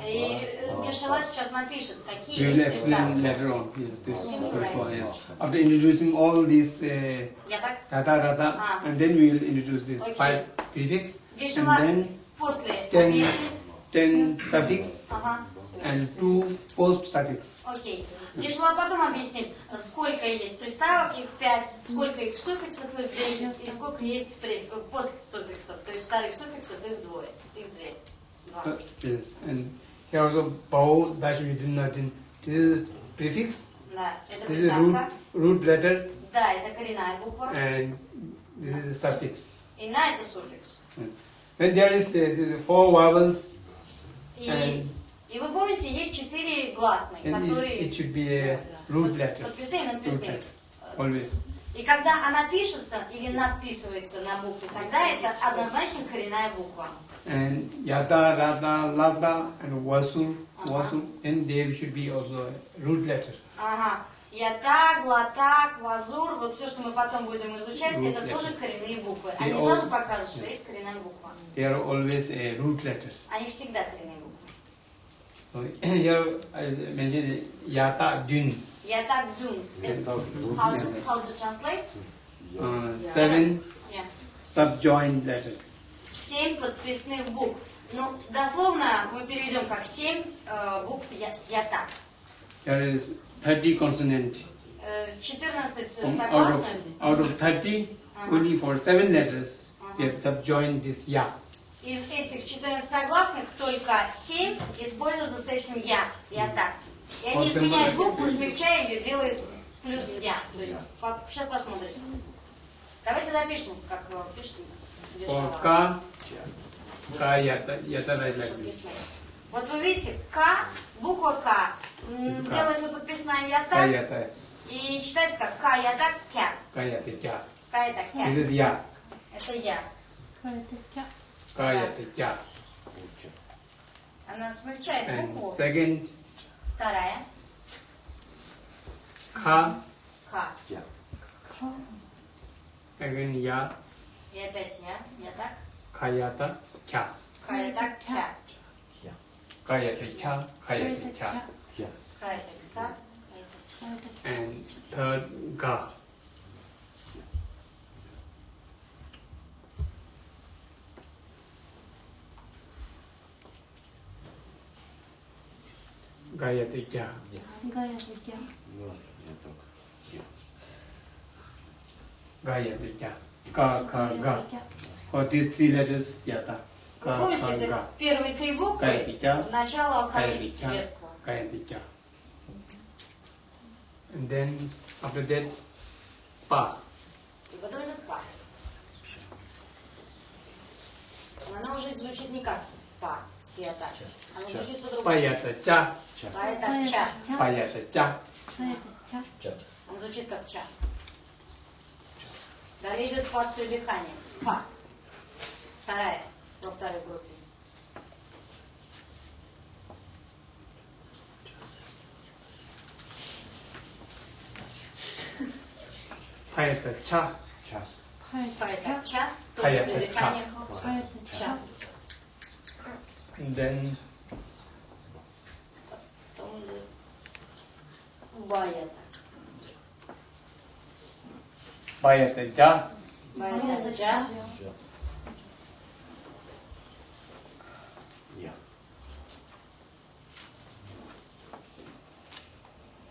И Гешела сейчас напишет, We какие will есть explain приставки. later on. Yes, this Can you first write? one, yes. After introducing all these Я так? rata, Ah. and then we will introduce this Okay. 5 prefix, Гешела and then после 10 объяснит. 10 suffix, Ага. and 2 post suffix. Окей. Гешела потом объяснит, сколько есть приставок, их 5, сколько их суффиксов, их 10, и сколько есть постсуффиксов, то есть старых суффиксов, их двое, их 2. Yes, and here also bao, dash, vidin, this is prefix, Да, это this is root, приставка. root letter, Да, это коренная буква. and this is suffix. И на это суффикс. Yes. When there is 4 vowels, И вы помните, есть 4 гласные, and которые it should be a root letter, подписные и root надписные. letter, always. И когда она пишется или надписывается на букве, тогда это однозначно коренная буква. And yata, rata, lata, and wasur, and there should be also a root letter. Ага. Ятак, глотак, вазур, вот все, что мы потом будем изучать, Root это letter. тоже коренные буквы. They Они all- сразу покажут, что есть коренная буква. They are always a root letter. Они всегда коренные буквы. So here I mentioned yata, dun, Ятак, дун. How to translate? 7 Yeah. subjoined letters. 7 подписных букв. Ну, дословно мы переведем как 7 букв с ятак. There is 30 consonant. 14 Out согласных. of 30, only for 7 letters, we have subjoined this ya. Из этих 14 согласных только 7 используются с этим я, ятак. И они Вот изменяют это- букву, смягчая ее, делают плюс я. То есть, сейчас посмотрите. Давайте запишем, как пишем. For ka, yata right like this. Вот вы видите, К, буква К, К. делается подписная Ka ята, yata, и читается как К, ята, кя. ka yata, kya. К это кя. This is ya. Это я. Ka yata, kya. Она смягчает And букву. second, Вторая. ka, К. again ya, И опять я так. ka yata, kya. К это кя. Ka yata, kya, ka yata, kya. К это ка. And third, ga. Ga yata, kya. Ga yata, kya. Ka, ga. For these 3 letters, yata. Вы Ka, помните, ka, это ga. первые 3 буквы Ка это кя. начала Ka алфавита yata, kya. тибетского. Ka yata, kya. And then after that, pa. И потом идет па. Но она уже звучит не как па, сията. Она звучит Pa по-другому. yata, cha. Па это ча. Pa yata, cha. Он звучит как ча. Далее идет па с придыханием. Па. Вторая, во второй группе. Pa yata, cha. Па это ча. Па Тоже это придыхание. Па это Ча. And then Потом идет ба это. by это ja. Ба это джа.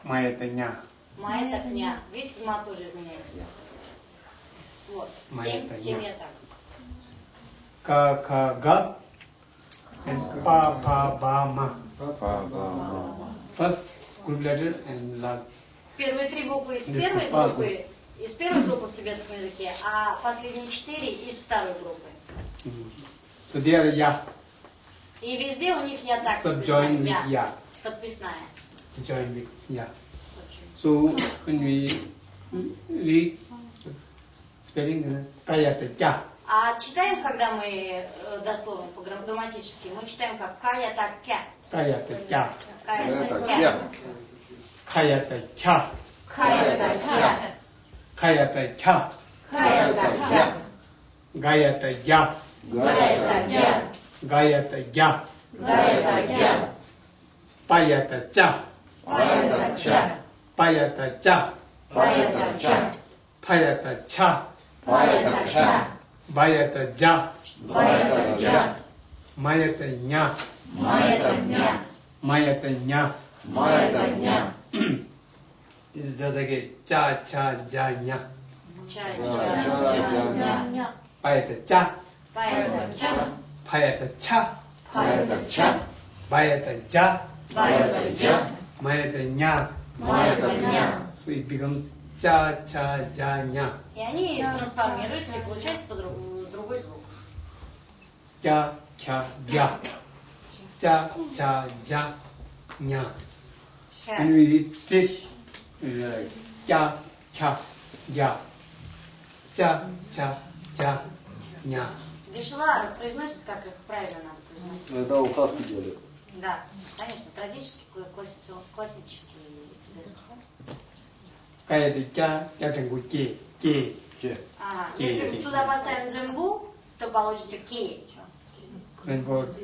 Ma это ня. Ма это кня. Видите, ма тоже изменяется. Вот. Ма 7 это я ня. так. Ka ka ga. And pa pa ba ma. First group letter and last. Первые 3 буквы из Без первой папы. группы, из первой группы в тибетском языке, а последние 4 из второй группы. So they are ya. И везде у них я так Subjoin подписная. with ya. Подписная. Join with ya. So when we read spelling, kaya это ja. А читаем, когда мы дословно, грамматически, мы читаем как кая, так кя. Kaya это ja. Кая, Это так кя. кя. Kaya это cha. Кая, так кя. Kaya это cha. Кая, так кя. Gaya это ya. Гая, так кя. Gaya это ya. Гая, так кя. Paya это cha. Пая, так ча. Paya это cha. Пая, так ча. Paya это cha. Пая, так ча. Baya это ja. Пая, так ча. Maya это ня. Мая, так ня. Maya это ня. Мая, так ня. Is just like cha cha ja ня. Ча, ча, ня. Paya это cha. Пая, так ча. Paya это cha. Пая, так ча. Baya это ja. Пая, так ча. Maya это ня. Мая, так ня. So it becomes cha cha ja ня. И они трансформируются, и получается другой звук. Cha cha ja. Cha cha ja ня. And we read straight. Cha cha ja. Cha cha ja ня. Дешла произносит, как их правильно надо произносить. Это указки делают. Да, конечно, традический, классический тибетский. Kaya это cha, cha тангу ke, ke. Ага. Ки. Если туда поставим джамбу, то получится ки. When God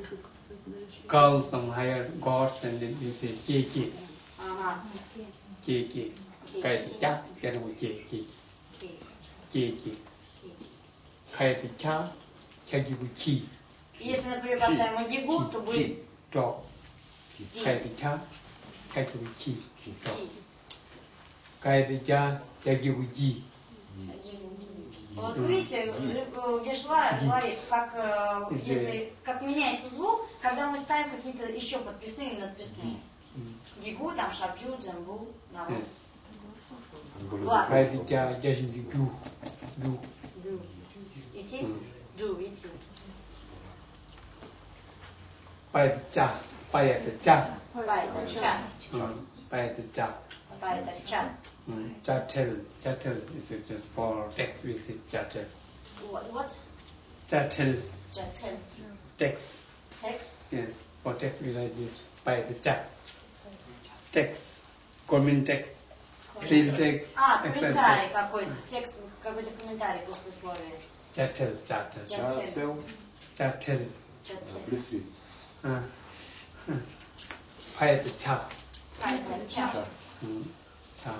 call some higher gods and then we say ke ke, Ага. ke ke. Kaya это cha, cha тангу ke, ke, Ки. ke ke. Kaya это cha, cha тангу ki, Если, например, поставим агигу, то будет drop. Kaya это cha, cha тангу ki, drop. ки. Kaya это cha, cha тангу yi. Вот вы видите, Гешла говорит, как, если, как меняется звук, когда мы ставим какие-то еще подписные или надписные. Гигу, там шабджу, джамбу, народ. Yes. Глаз. Kaya это cha, cha тангу du, du. Идти? Ду, идти. Kaya это cha, kaya это cha. Па это ча. Kaya это cha. Па это ча. Chattel is just for text. We say chattel. What? Chattel Chattel. text. Text. Yes, for text we write this by the chat. Text, comment text, field text, А, exercise комментарий text. какой-то, текст, какой-то комментарий послесловия. Chattel. Chattel. Chattel. Chattel. Плюс By the chat. Па это ча. Cha.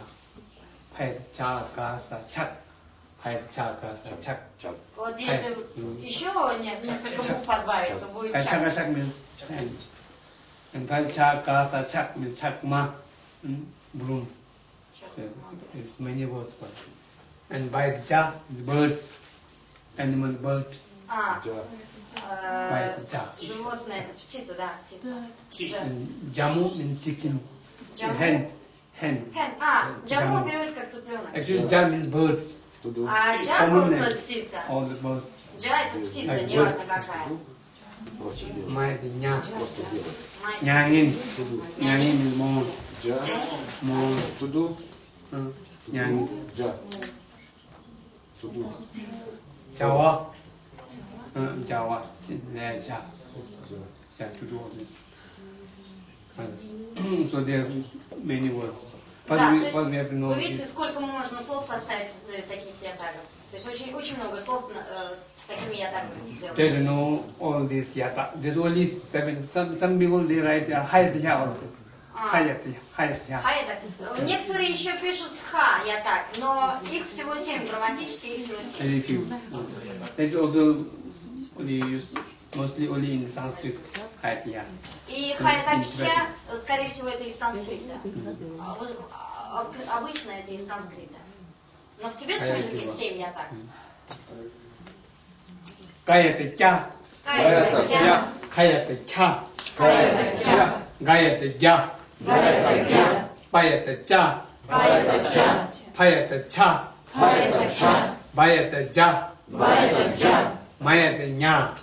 By the cha gasa chat. By the cha gasa chat. Вот если еще несколько букв подбавить, то будет By ча. cha gasa means and by cha gasa chat means chakma. Bloom. There's many words for it. And by the cha is birds, animal, bird. А, By the cha. животное, птица, да, птица. Джа. And jamu means chicken. Джаму. Hen. Hen. А, джаму Джаму. переводится как цыпленок. Actually, jam means birds. А джа Common просто name. птица. All the birds. Джа это птица, Like неважно birds. какая. My the nya. Май. Nyangin. Nyangin means moon. Джа. Moon. Туду. Nyangin. Джа. Туду. Jawa. Jawa. There, ja. Ja, to do all this. So there are many words. Да, то есть we have to know вы видите, this. сколько можно слов составить из таких ятагов. То есть очень много слов с такими ятагами There делают. is no all this yata. There's only 7. Some people they write hayatya also. Hayatya. Хаятак. Некоторые еще пишут с ха ятаг, но их всего 7, грамматически их всего 7. Very few. It's also only used mostly only in Sanskrit. Hayatya. И хаятакья, скорее всего, это из санскрита. Обычно это из санскрита. Но в тибетском языке 7 ятаг. Hayatya. Хаятакья. Hayatya. Хаятакья. Gayatya. Хаятакья. Payatya. Хаятакья. Payatya. Хаятакья. Bayatya. Хаятакья. Mayatya.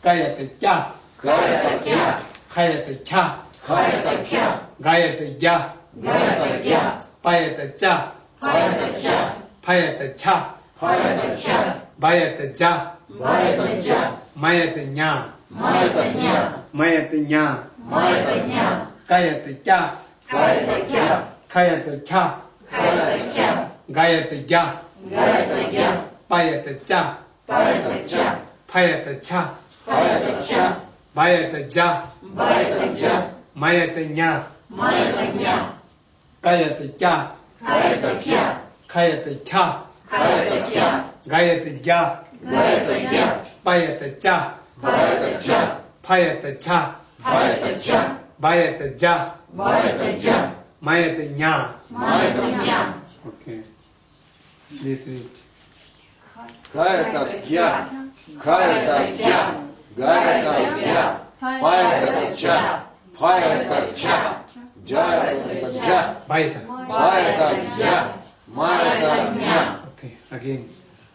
Хаятакья. Gayatya. Хаятакья. Hayatya. Хаятакья. Gayatya. Хаятакья. Payatya. Хаятакья. Payatya. Хаятакья. Bayatya. Хаятакья. Mayatya. Хаятакья. Mayatya. Хаятакья. Gayatya. Хаятакья. Hayatya. Хаятакья. Gayatya. Хаятакья. Payatya. Хаятакья. Payatya. Хаятакья. Bayatya. Хаятакья. Mayatya. Хаятакья. Gayatya. Хаятакья. Hayatya. Хаятакья. Gayatya. Хаятакья. Payatya. Хаятакья. Payatya. Хаятакья. Bayatya. Хаятакья. Mayatya. Хаятакья. Okay. Please read. Хаятакья. Хаятакья. Гаятакья. Паятакья. Паятакья. Джаятакья. Baita. Паятакья. Маятакья. Okay. Again.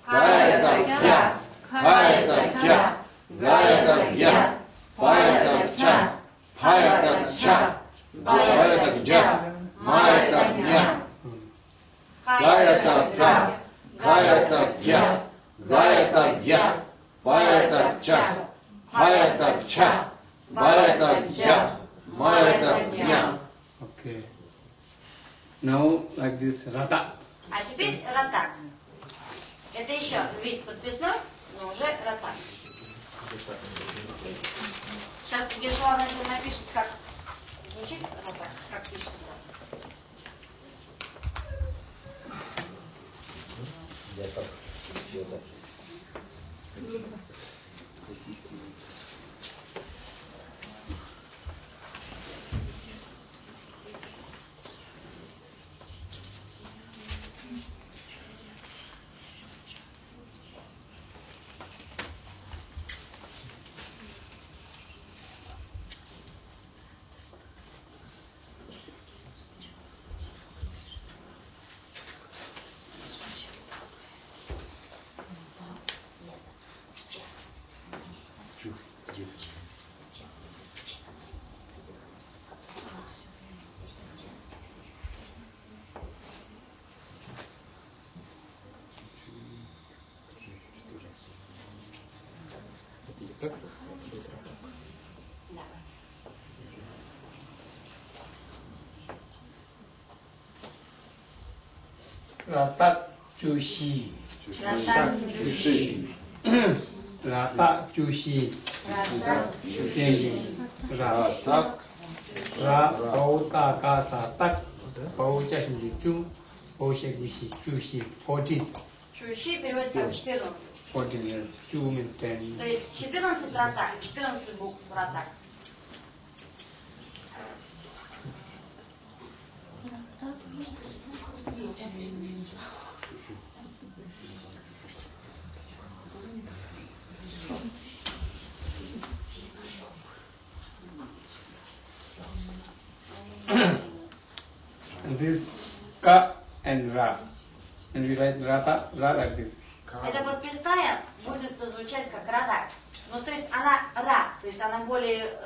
Хаятакья. Хаятакья. Гаятакья. Паятакья. Паятакья. Паятакья. Маятакья. Гаятакья. Гаятакья. Гаятакья. Паятакья. Паятакья. Паятакья. Маятакья. Okay. Now like this rata. А теперь ратак. Это еще вид подписной, но уже ратак. Сейчас Гешла напишет, как звучит ратак, как пишется. Rata Jushi. Ратак, Чуши. Rata Jushi. ратак, Ra. Так. Ra. Pauta Kasa Tak. Paujashim Ju. Paushagushi. Jushi. 14. чуши переводится как 14. 14 years. Ju means 10. То есть 14 ратак, 14 букв ратак. And this Ka and Ra. And we write Rata, Ra like this. Эта подписная будет звучать как ратак. Ну, то есть она ра, то есть она более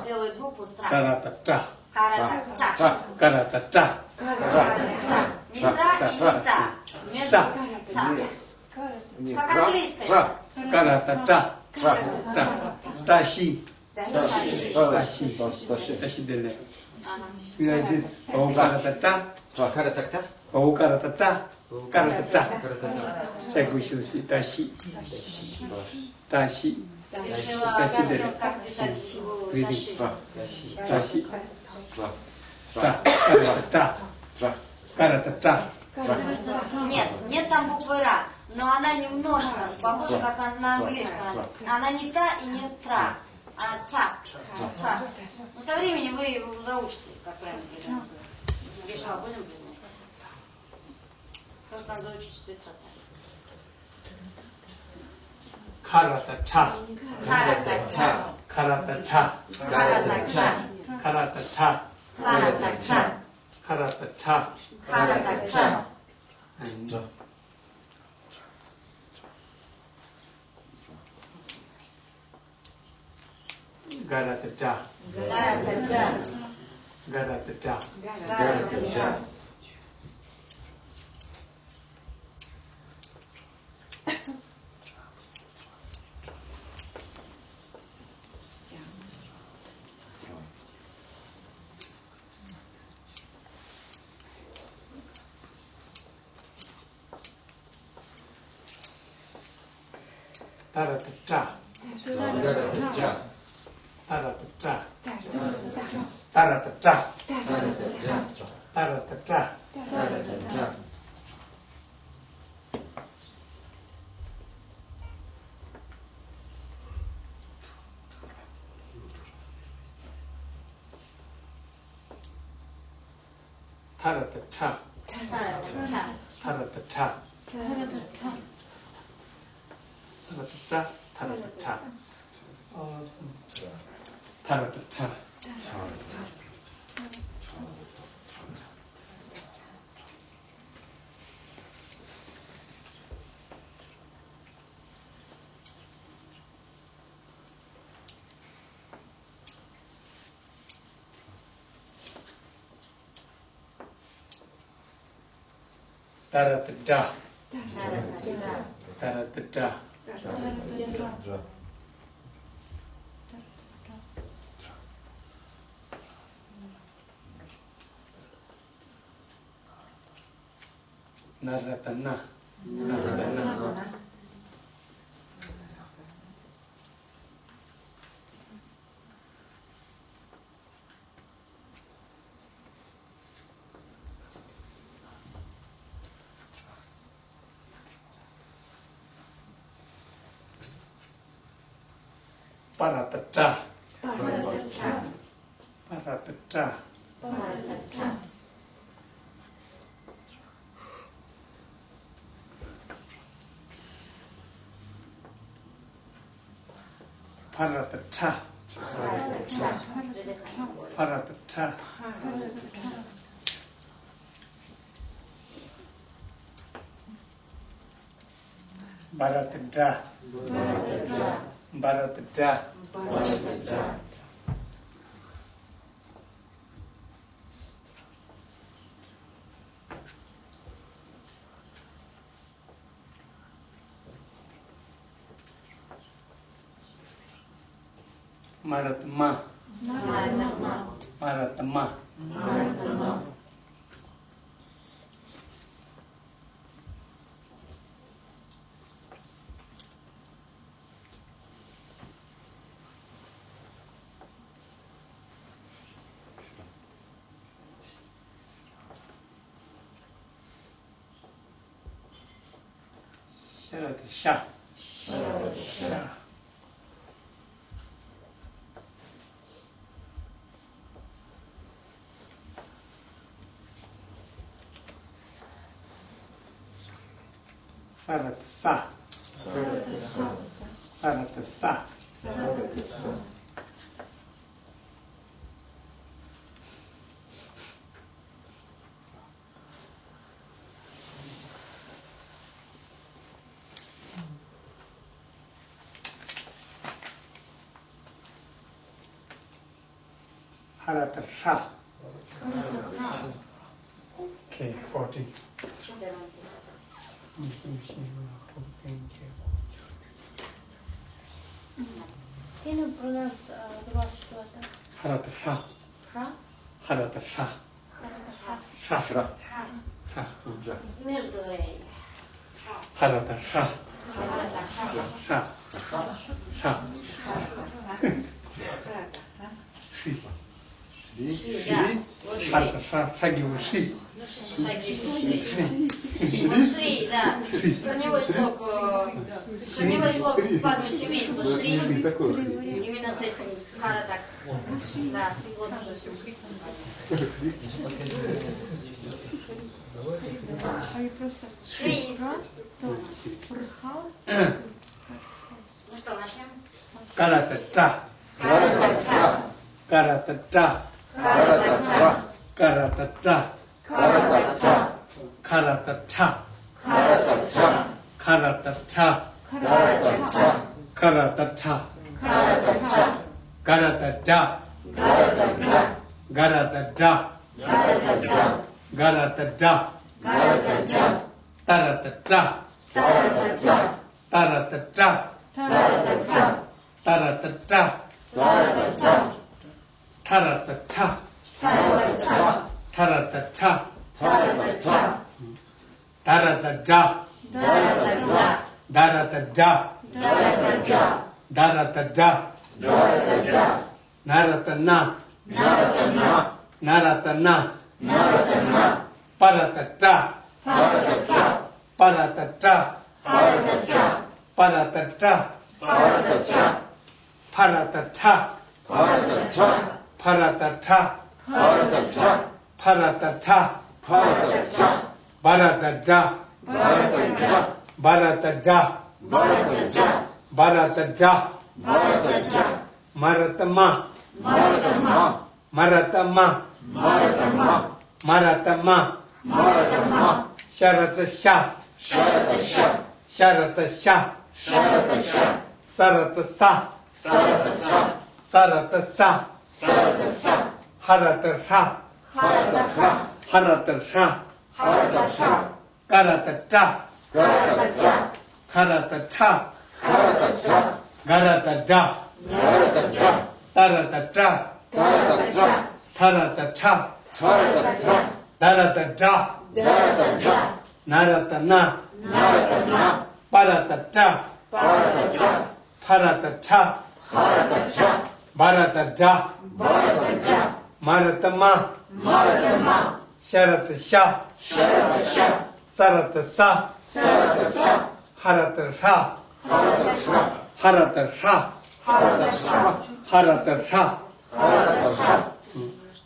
делает букву с ра. Karata Tra. Карата. Karata Tra. Не та и не та. Между ца. Как английская. Karata Tra. Tra. Tashi. Tashi. Таши. Tashi Dele. Like this. Okaratata. Karatata. Okaratata. Karatata. Karatata. Check which is dashi. Dashi. Если вы объясню, как писать его даши. Dashi. Karatata. Karatata. Нет, нет там буквы Ра, но она немножко похожа, как на английском. Она не та и не тра, а та. Но со временем вы его заучите, как правильно произносить. Гешава будем произносить? Просто надо заучить, что это та. Karatata. Каратача. Karatata. Каратача. Karatata. Каратача. Karatata. Каратача. And Garatata. Каратача. Garatata. Каратача. Taratata. Karatata. Taratata. Taratata. Taratata. Karatata. Taratata. Каратача. Taratata. Taratata. Taratata. Awesome. Taratata. Taratata. Taratata. Naratana. Naratana. Paratata. Паратача. Paratata. Паратача. Paratata. Паратача. Paratata. Baratata. Baratata. Maratma. Maratma. Sha. Saratsa. Saratsa. Haratasha. Okay, 40. 14. Can you pronounce the last letter? Haratasha. Ra? харата ша. Ша. Ша. Ша. Между рей. Харата ша. Ша. Ша. Ши. Шри. Да. Вот Харата шри. ша. Шаги у ши. Вот шри, да. Корневой слог падного семейства шри. Именно с этим, с харатак. Да, вот. Шри. Ну что, начнем? Карата ша. Карата-ча. Карата ша. Карата-ча. Карата ша. Карата-ча. Карата ша. Карата-ча. Карата ша. Карата-ча. Карата ша. Карата-ча. Карата да. Карата-ча. Гарата да. Карата-ча. Гарата да. Карата-ча. Тарата да. Карата-ча. Тарата да. Карата-ча. Тарата да. Карата-ча. Тарата да. Карата-ча. Тарата да. Карата-ча. Тарата да. Карата-ча. Дарата да. Карата-ча. Дарата да. Карата-ча. Нарата на. Нарата-на. Нарата на. Нарата-на. Парата да. Парата-ча. Парата да. Парата-ча. Парата да. Парата-ча. Парата да. Парата-ча. Парата да. Парата-ча. Парата да. Парата-ча. Барата да. Парата-ча. Барата да. Парата-ча. Барата да. Парата-ча. Маратама. Маратама. Маратама. Маратама. Маратама. Маратама. Шарата ша. Шарата-ша. Шарата ша. Шарата-ша. Сарата са. Сарата-са. Сарата са. Сарата-са. Харата ша. Харата-ха. Харата ша. Харата-ша. Карата да. Карата-ча. Харата да. Карата-ча. Гарата да. Карата-ча. Тарата да. Карата-ча. Тарата да. Карата-ча. Дарата да. Дарата-ча. Нарата на. Нарата-на. Парата да. Парата-ча. Парата да. Харата-ча. Барата да. Барата-ча. Маратама. Маратама. Шарата ша. Шарата-ша. Сарата са. Сарата-са. Харата ша. Харата-ша. Харата ша. Харата-ша. Харата ша. Харата-ша.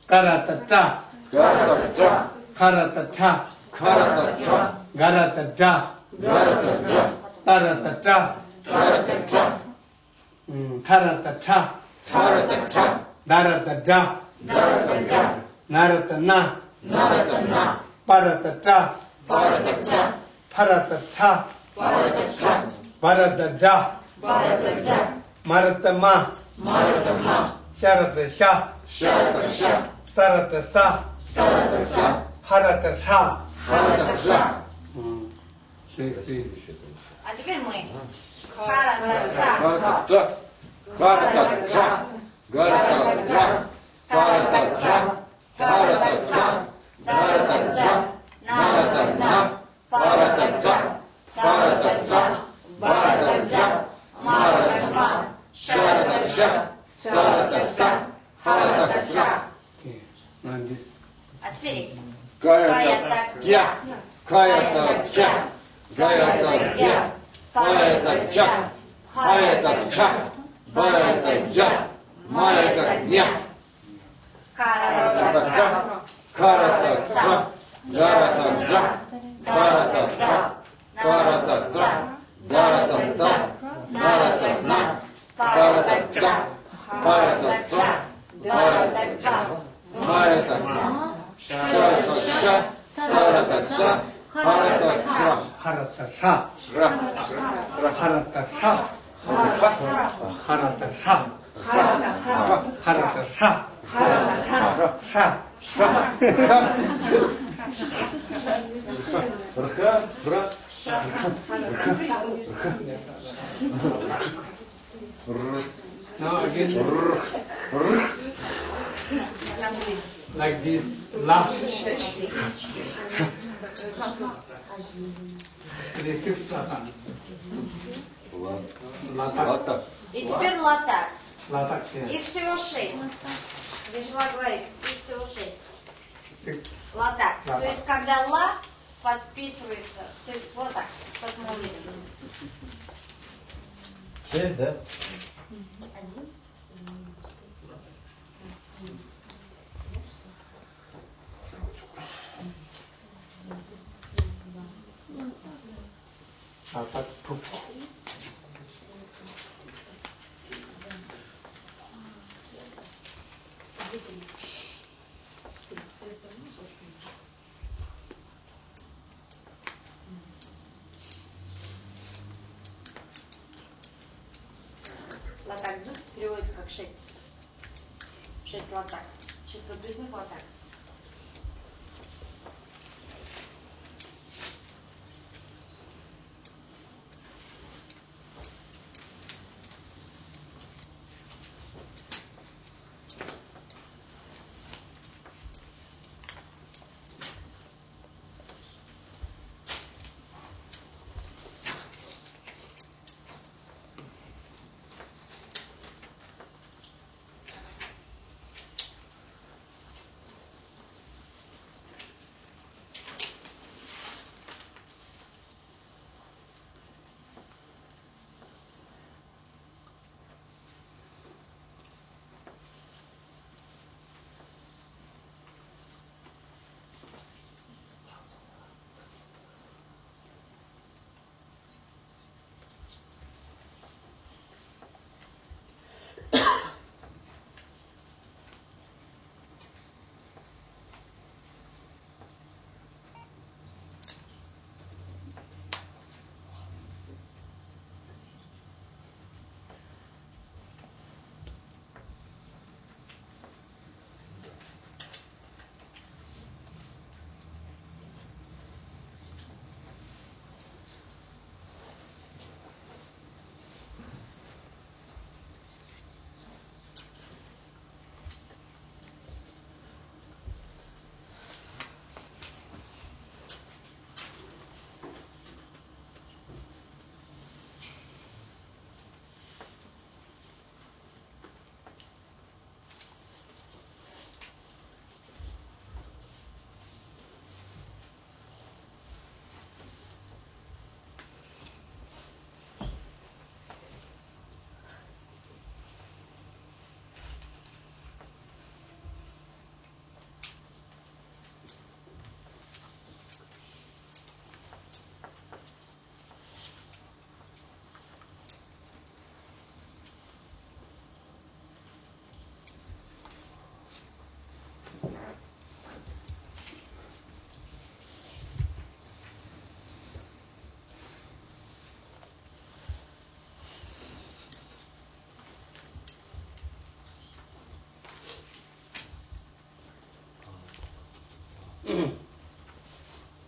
Карата да. Карата-ча. Карата да. Карата-ча. Гарата да. Гарата-ча. Тарата да. Карата-ча. Тарата да. Карата-ча. Дарата да. Дарата-ча. Нарата на. Нарата-на. Парата да. Парата-ча. Парата да. Парата-ча. Барата да. Барата-ча. Маратама. Маратама. Шарата ша. Шарата-ша. Сарата са. Сарата-са. Харата ша. Харата-ша. А теперь мы. Харата-ча. Харата. Харата. Гарата. Харата. Харата. Дарата-ча. Нарата-на. Парата-ча. Харата-ча. Барата-ча. Маратама. Шарата-ша. Сарата-са. Харата-ша. А теперь эти. Кая-та-кя. Кая-та-кя. Гая-та-кя. Пая-та-ча. Хая-та-ча. Бая-та-ча. Мая-та-ня. Харата-ча. Карата-та. Дарата-та. Дарата-та. Карата-та. Дарата-та. Дарата-на. Парата-ча. Пая-та-ча. Дарата-ча. Мая-та-ня. Шарата-ша. Сарата-са. Харата-ша. Харата ша. Харата ша. Харата ша. Харата ша. Ша. Now again. like this, la. 6 лата. Лата. И теперь латак. Латак, Их всего 6. Вишла говорит, их всего 6. 6. Латак. Латак. То есть, когда ла подписывается, то есть вот так, как мы увидим. 6, да? Латак, тук. Латак дух переводится как 6. 6 латак. 6 подписных латак.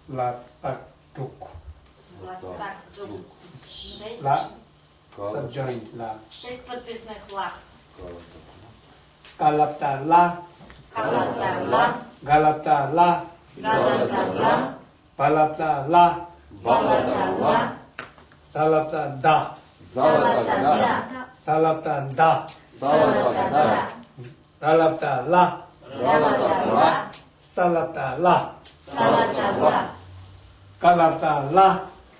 Латак, тук. Латак дух. 6. La. Subjoined la. 6 подписных ла. Kalapta la. Калата ла. Galapta la. Галата ла. Palapta la. Балата ла. Salapta da. Салата да. Salapta da. Салата да. Ralapta la. Ралата ла. Salapta la. Салата ла. Kalapta la.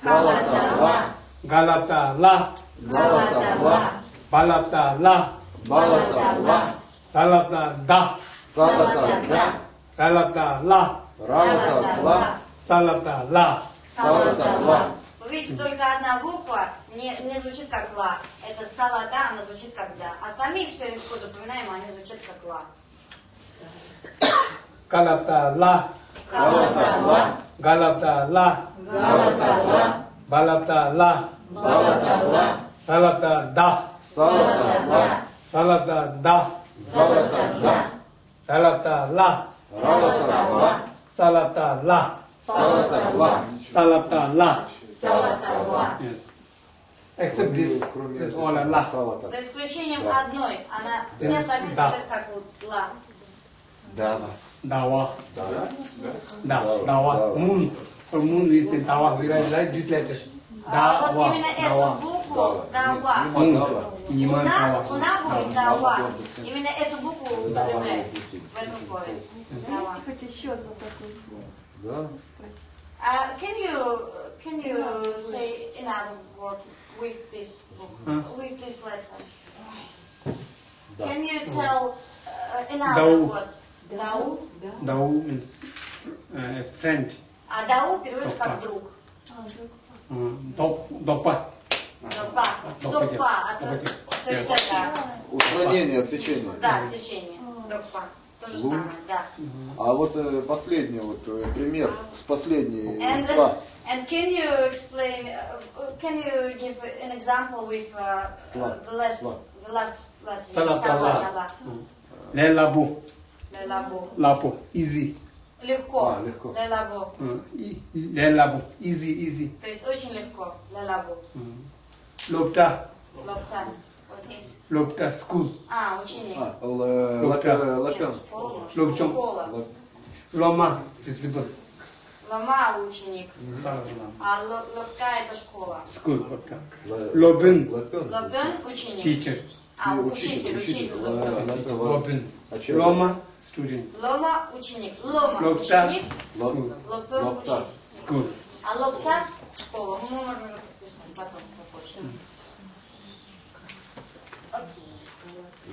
Калата ла. Galapta la. Галата ла. Palapta la. Балата ла. Salapta da. Салата да. Ralapta la. Ралата ла. Salapta la. Салата ла. Вы видите, только одна буква не звучит как ла. Это салата, она звучит как да. Остальные все легко запоминаем, они звучат как ла. Kalapta la. Калата ла. Galapta la. Галата ла. Balapta la. Балата ла. Salapta da. Салата да. Salapta da. Салата да. Ralapta la. Ралата ла. Salapta la. Салата ла. Salapta la. Салата ла. Yes. Except this is all a la. За исключением одной. Она все остальные Да. звучат как ла. Да, да. Dawa. Да? Dawa. Moon. For moon we say dawa. We write this letter. Вот Dawa. именно эту букву дава. Нима dawa. Луна будет дава. Именно эту букву употребляют в этом слове. Дава. Есть хоть еще одно такое слово? Да. Can you say another word with this book, with this letter? Can you tell another word? Дау. Dau means as friend. А дау переводится как друг. Допа. Допа. Допа. То есть это... Устранение отсечения. Да, отсечение. Допа. То же самое, да. А вот последний вот пример с последней сла. And can you explain? Can you give an example with the last Latin? Салатала. Лелабу. Лелабу. Лапу. Easy. Легко. Легко. Лелабу. Лелабу. Easy. То есть очень легко. Лелабу. Лопта. Лопта. Вот здесь. Lopta school. Ученик. Лапен. Лопчон. Школа. Лома principal. Лома ученик. А лопта это школа. School лопта. Лобен. Лопен ученик. Teacher. Учитель. Лобен. Лома student. Лома ученик. Лома Лопта ученик. school. Лопен учитель. School. А лопта школа. Мы можем прописать потом попозже.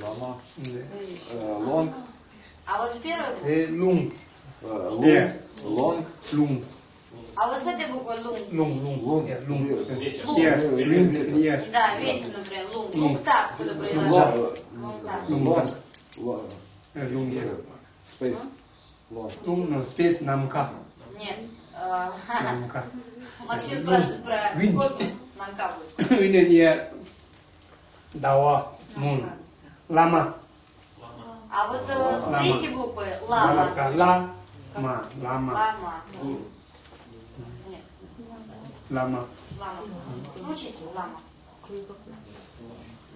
Лама. Лонг. А вот с первой Lung. Лонг. Lung. А вот с этой буквой лун. Lung. Лун. Near. Да, ветер, например, лун. Лунгтак, кто-то произносит. Лунгтак. Lung. Space. Лонг. Lung no space namka. Нет. Namka. Максим спрашивает про Wind. космос. Намка будет. Near. Dawa. Moon. Lama. А вот с третьей буквы лама. Lama. Lama. Лама. Нет, Lama. лама. Ну, учитель, лама. Ну,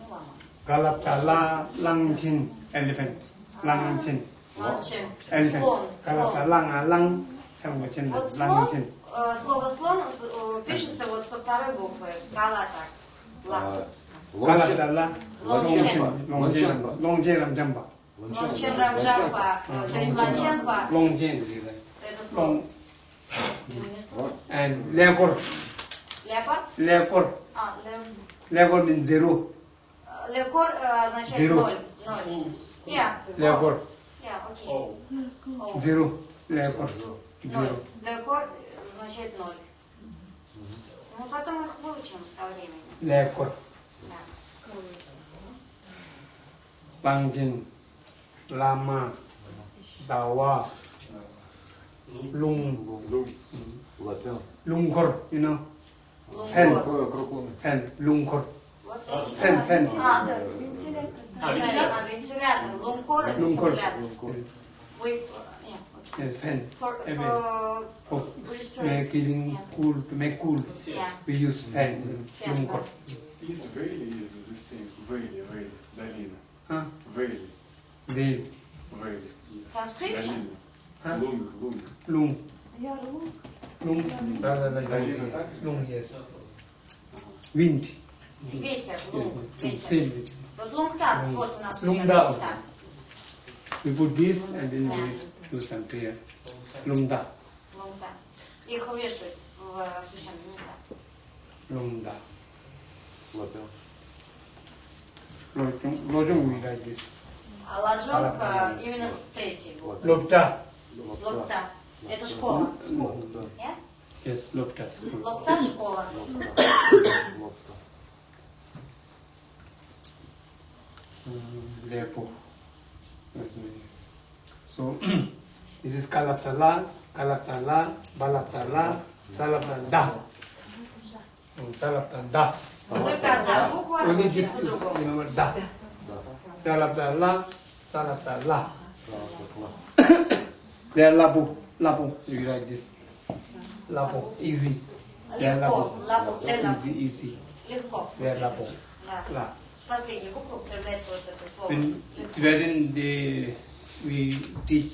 лама. Galapta langchin. Elephant. Langchin. Ланчин. Elephant. Слон. Galapta Слон. lang. Langchin. Вот слон, Langchin. слово слон пишется вот со второй буквы. Галата. Ла. Galapta la. Лончен. Longchen lamjamba. Лончен рамджампа. То есть ланченпа. Longchen. Это слово. And lekor. Леопард? Lekor. Lekor means zero. Леокор означает Zero. ноль. Ноль. Yeah. Lekor. Yeah, окей. Zero. Lekor. Ноль. Zero. Леокор означает ноль. Мы потом их выучим со временем. Lekor. Да. Langchin. Lama. Dawa. Lung. Лапен. Lungkor. You know. Fen. Лунгор. Круглый. Fen. Lungkor. Вот. Fen. Да, Вентилятор. вентилятор. Лунгкор это Lungkor. вентилятор. With, yeah, okay. Yes, fan. For For respiration. making cool, to make cool, Yeah. we use fan. Fan. Lungkor. Is Valley is the same. Valley, долина. Huh? Valley, Wave. Valley. Yes. Transcription? Долина. Huh? Лунг. Lung. Я лук. Lung. Rather like Долина так? lung, yes. Wind. Ветер, лунг, ветер. Same. Вот лунгтак, вот у нас Лунгда. лунгтак. We put this and then we do some prayer. Lungda. Лунгтак. Их вешают в священные места. Lungda. Лапен. Lojong we like this. А ладжонка именно с третьей буквы. Lopta. Лопта. Это школа. Yeah? Yes, lopta. School. Лопта школа. Лопта. Lepo. So this is kalaptala, balaptala, salaptanda. Salaptanda. Только одна буква Only this звучит is, по-другому. remember, da. Salaptala, salaptala. There lapu, you write this. Lapu, easy. There Легко. Лапу, easy. Легко. There lapu. Да. La. С последней буквы употребляется вот это слово. When Легко. Tibetan we teach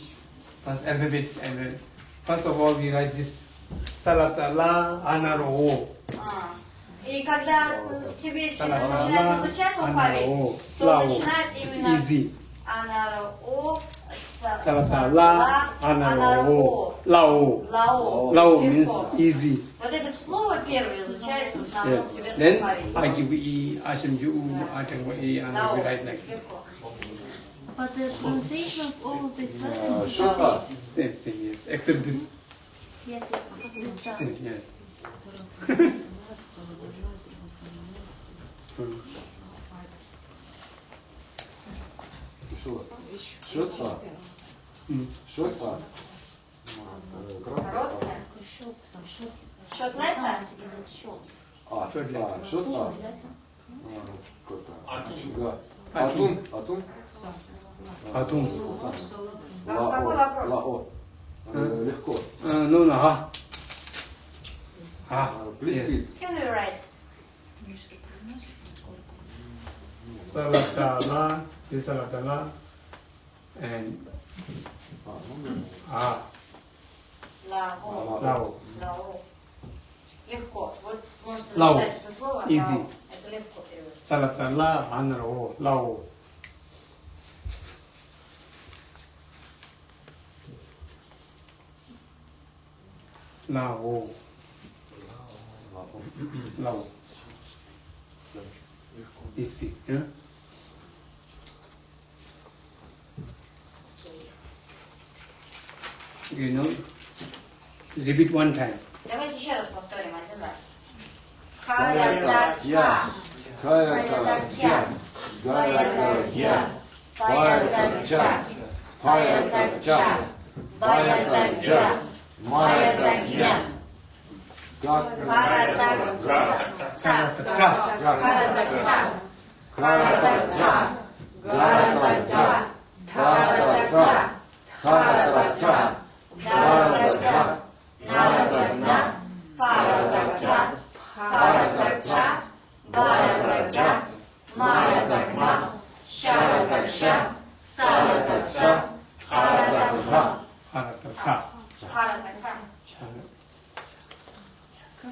first alphabets, and then first of all we write this salata la анар о. И когда тибетчик начинает изучать алфавит, то начинает именно с анар о, салата ла анар о, лао. Лао means easy. Вот это слово первое изучается в основном в тибетском Then алфавите. Ajibu Ashimju Atangu and we write like that. But the pronunciation of all of these letters is Шоха. Same, yes. Except this. yes, yes. Same, yes. Шоха. Шоха. Короткое. Счет леса? Шоха. Атун. Атун. Атун. Какой вопрос? Лао. Легко. No, ha. Ha. Блестит. Can we write? Salatala, this salatala, and Лао. lao. Лао. Легко. Вот можете Лао. записать это слово. Easy. Лао. Это легко переводится. Salatala, anaro, lao. Lao. Lao. Easy, yeah? You know, repeat one time. Давайте еще раз повторим один раз. Хаятакья. Хаятакья. Хаятакья. Хаятакья. Хаятакья. Хаятакья. Маятакья.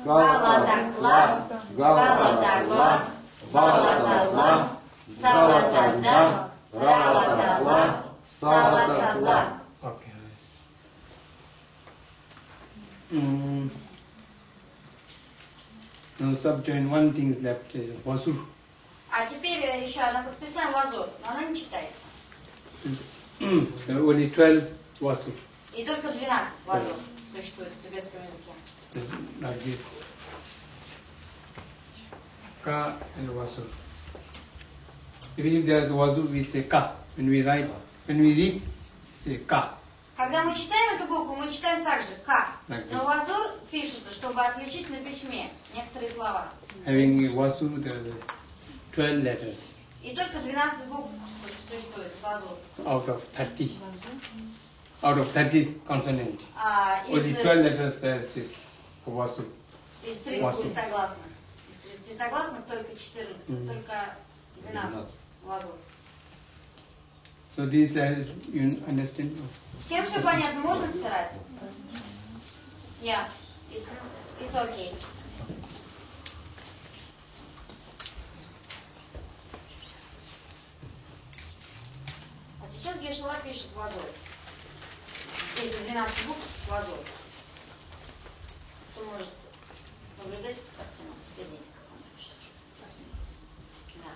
Галадакла, Галадакла, Баладала, Салатаза, Раладала, Салатала. Okay. Now subjoin one thing is left, Vasur. А теперь еще одна подписная вазур, но она не читается. Only 12 Vasur. И только 12 вазур существует в тибетском языке. Like this. Ka and Vasur. Even if there is Vasur, we say Ka. When we write, when we read, say Ka. Когда мы читаем эту букву, мы читаем также «как». Так, Но вазур пишется, чтобы отличить на письме некоторые слова. Having Vasur, there are 12 letters И только 12 букв существует с вазур. out of 30. Out of 30 consonants. Only Из 12 letters says this Vasur. 30 Вазур. согласных. Из 30 согласных только 14, только 12 вазур. So these you understand? Всем все понятно? Можно стирать? Yeah, it's okay. А сейчас Гешела пишет вазур. Все эти 12 букв с вазур. Кто может наблюдать картину? Следите, как он пишет. Да.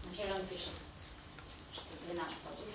Вначале он пишет, что 12 вазур.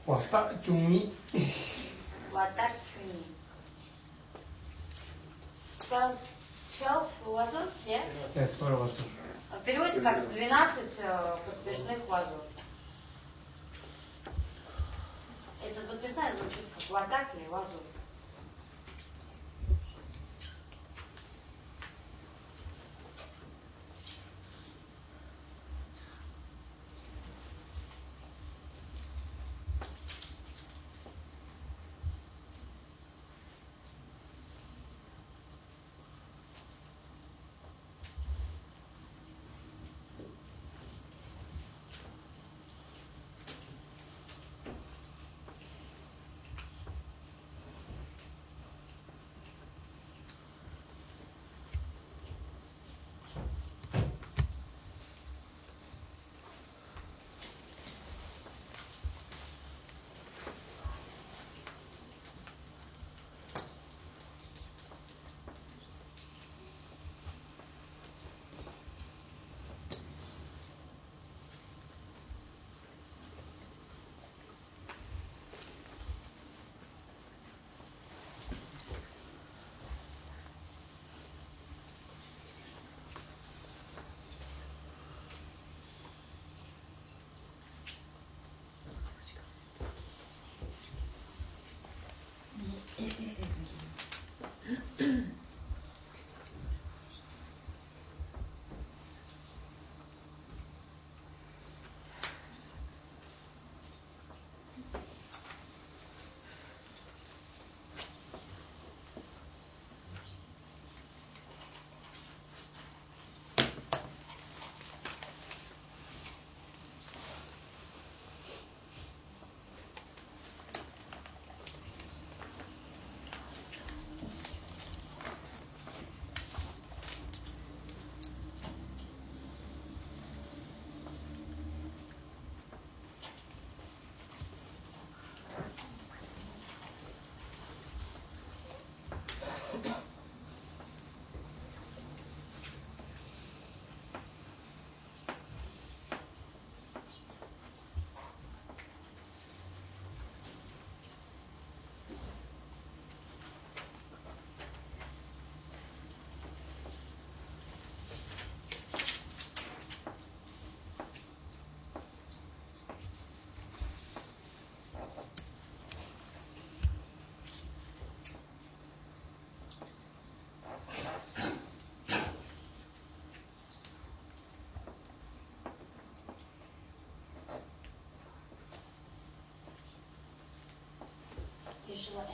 Вата чуни. Вата чуни. 12 вазов, yeah? Yes, for us. В переводе как 12 подписных вазов. Это подписная звучит как ватак или вазов.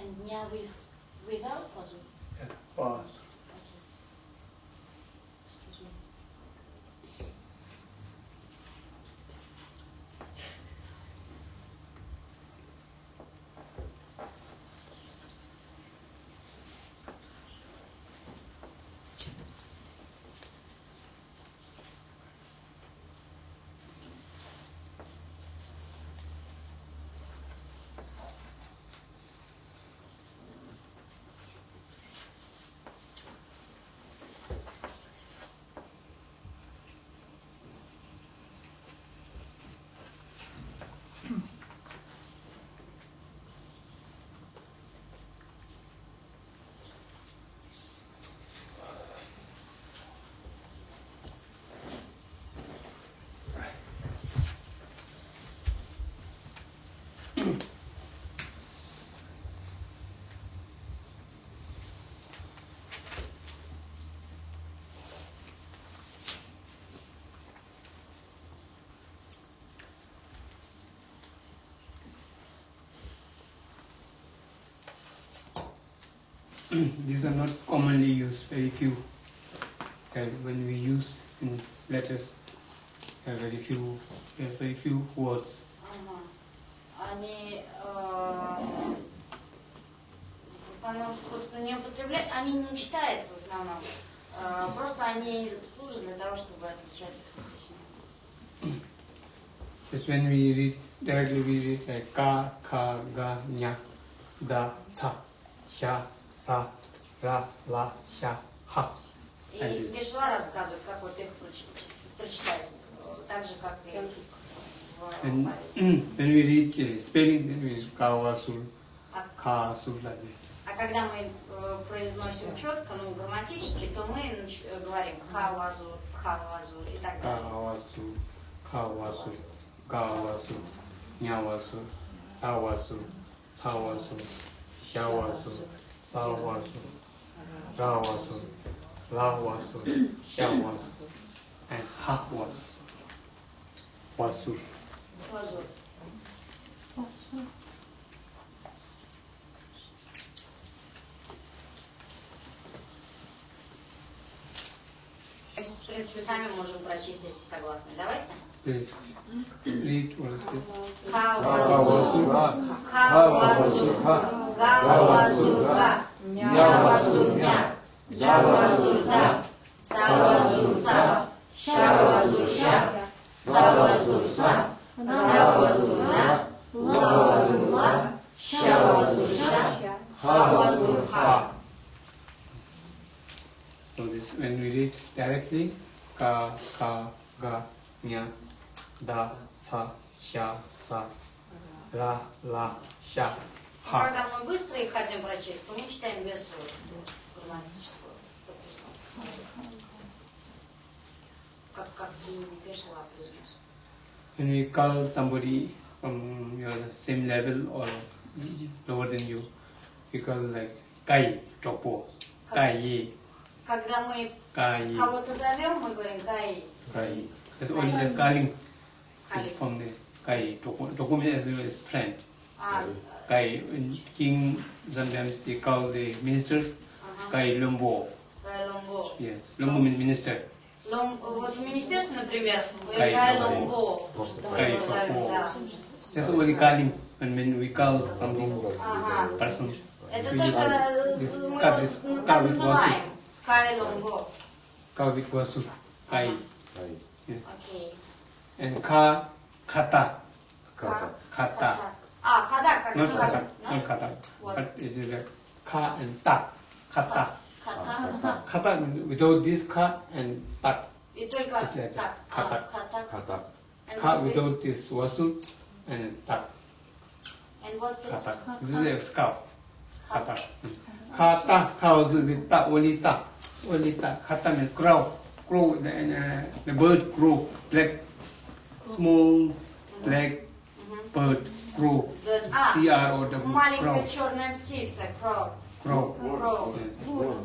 And dня without puzzle. Yes, past. Excuse me. These are not commonly used, very few. When we use in letters, very few words. Они в основном, собственно, не употребляют, они не читаются в основном. Просто они служат для того, чтобы отличать их от письма. Just when we read directly, we read like ka, kha, ga, nya, da, ca, sha, sa, ra, la, sha, ha. И Гешла рассказывает, как вот их прочитать, так же, как и When we read spelling, then we kawasur, kasur like that. А когда мы произносим четко, ну, грамматически, то мы говорим кавазур, кавазур и так далее. Kawasur, kawasur, kawasur, nyawasur, tawasur, tawasur, shawasur, sawasur, rawasur, lawasur, shawasur, and hawasur. Wasur. Вазур. В принципе, сами можем прочесть, если согласны. Давайте. Please read what is this. Кавазур, кавазур, галавазурга, нявазурня, явазурда, цавазурца, шавазурща, савазурса, равазурна, лавазурла, шавазурша, хавазурха. So this, when we read directly, ka, ga, nya, da, ca, sha, sa, ra, la, sha, ha. Когда мы быстро их хотим прочесть, то мы читаем без грамматического пропускного. Как Кешава произнес. When we call somebody from your same level or lower than you, we call like kai, chopo, kai, Когда мы kai, кого-то зовем, мы говорим кай. kai. That's only just calling Calling. from the kai, chopo. Chopo means as friend. А, Kai, when king, sometimes they call the ministers kai lumbo. ломбо. Yes, lumbo means minister. Вот в министерстве, например, мы Кай кай ломбо. ломбо. Kai chopo. That's only calling when we call something Ага. person. Это So только this мы cut, его this так cut with называем. Кай ломбо. Ka with wasu, kai. Yes. Окей. And ka, kata, Ката. kata. А, хада, как Not kata, да? not kata. What? But it is like ka and ta, kata. Ката. Kata without this ka and tat. И только It's like так. хата. Хата. Ката. And Ka what's this? without this wasu and tat. And what's this? Kata. This is a scout. Kata. Kata, cow with ta, only ta. Only ta. Kata means crow. Crow, the bird crow. Black, small, black bird. Crow. А, C-R-O-W. маленькая Crow. черная птица. Crow. Crow. Crow. Yes.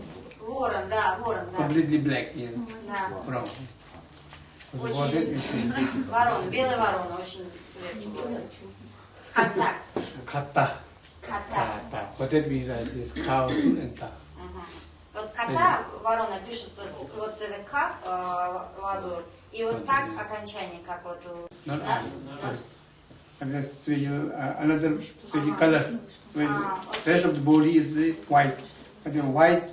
Ворон, да, ворон, да. Completely black, yes. Да. Crow. Очень- What it is? Ворона, белая ворона, очень редкий белый. Кота. Kata. Кота. Kata. What it means is cow and ta. Ага. Вот кота, ворона, пишется вот это как лазур, и вот так окончание, как вот у... Not Да? yes. And that's special, another special color. Special. okay. Rest of the body is white. But the white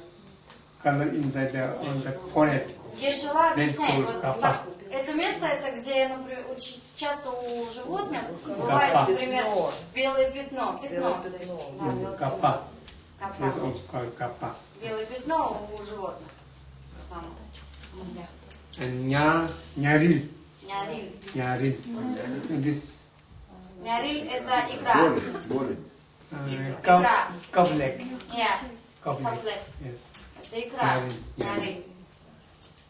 color inside on the forehead. Ешела объясняет, Здесь вот капа. так, это место, это где, например, часто у животных бывает, Капа. например, белое пятно. Пятно. То есть, да, белое Kappa. Капа. That's also called kappa. Белое пятно у животных. В основном. And nyaril. Няриль. And this Няриль это икра. Болень. cup leg. Yeah. Cup leg. Кафлек. Yes. Это икра. Няриль. Няриль.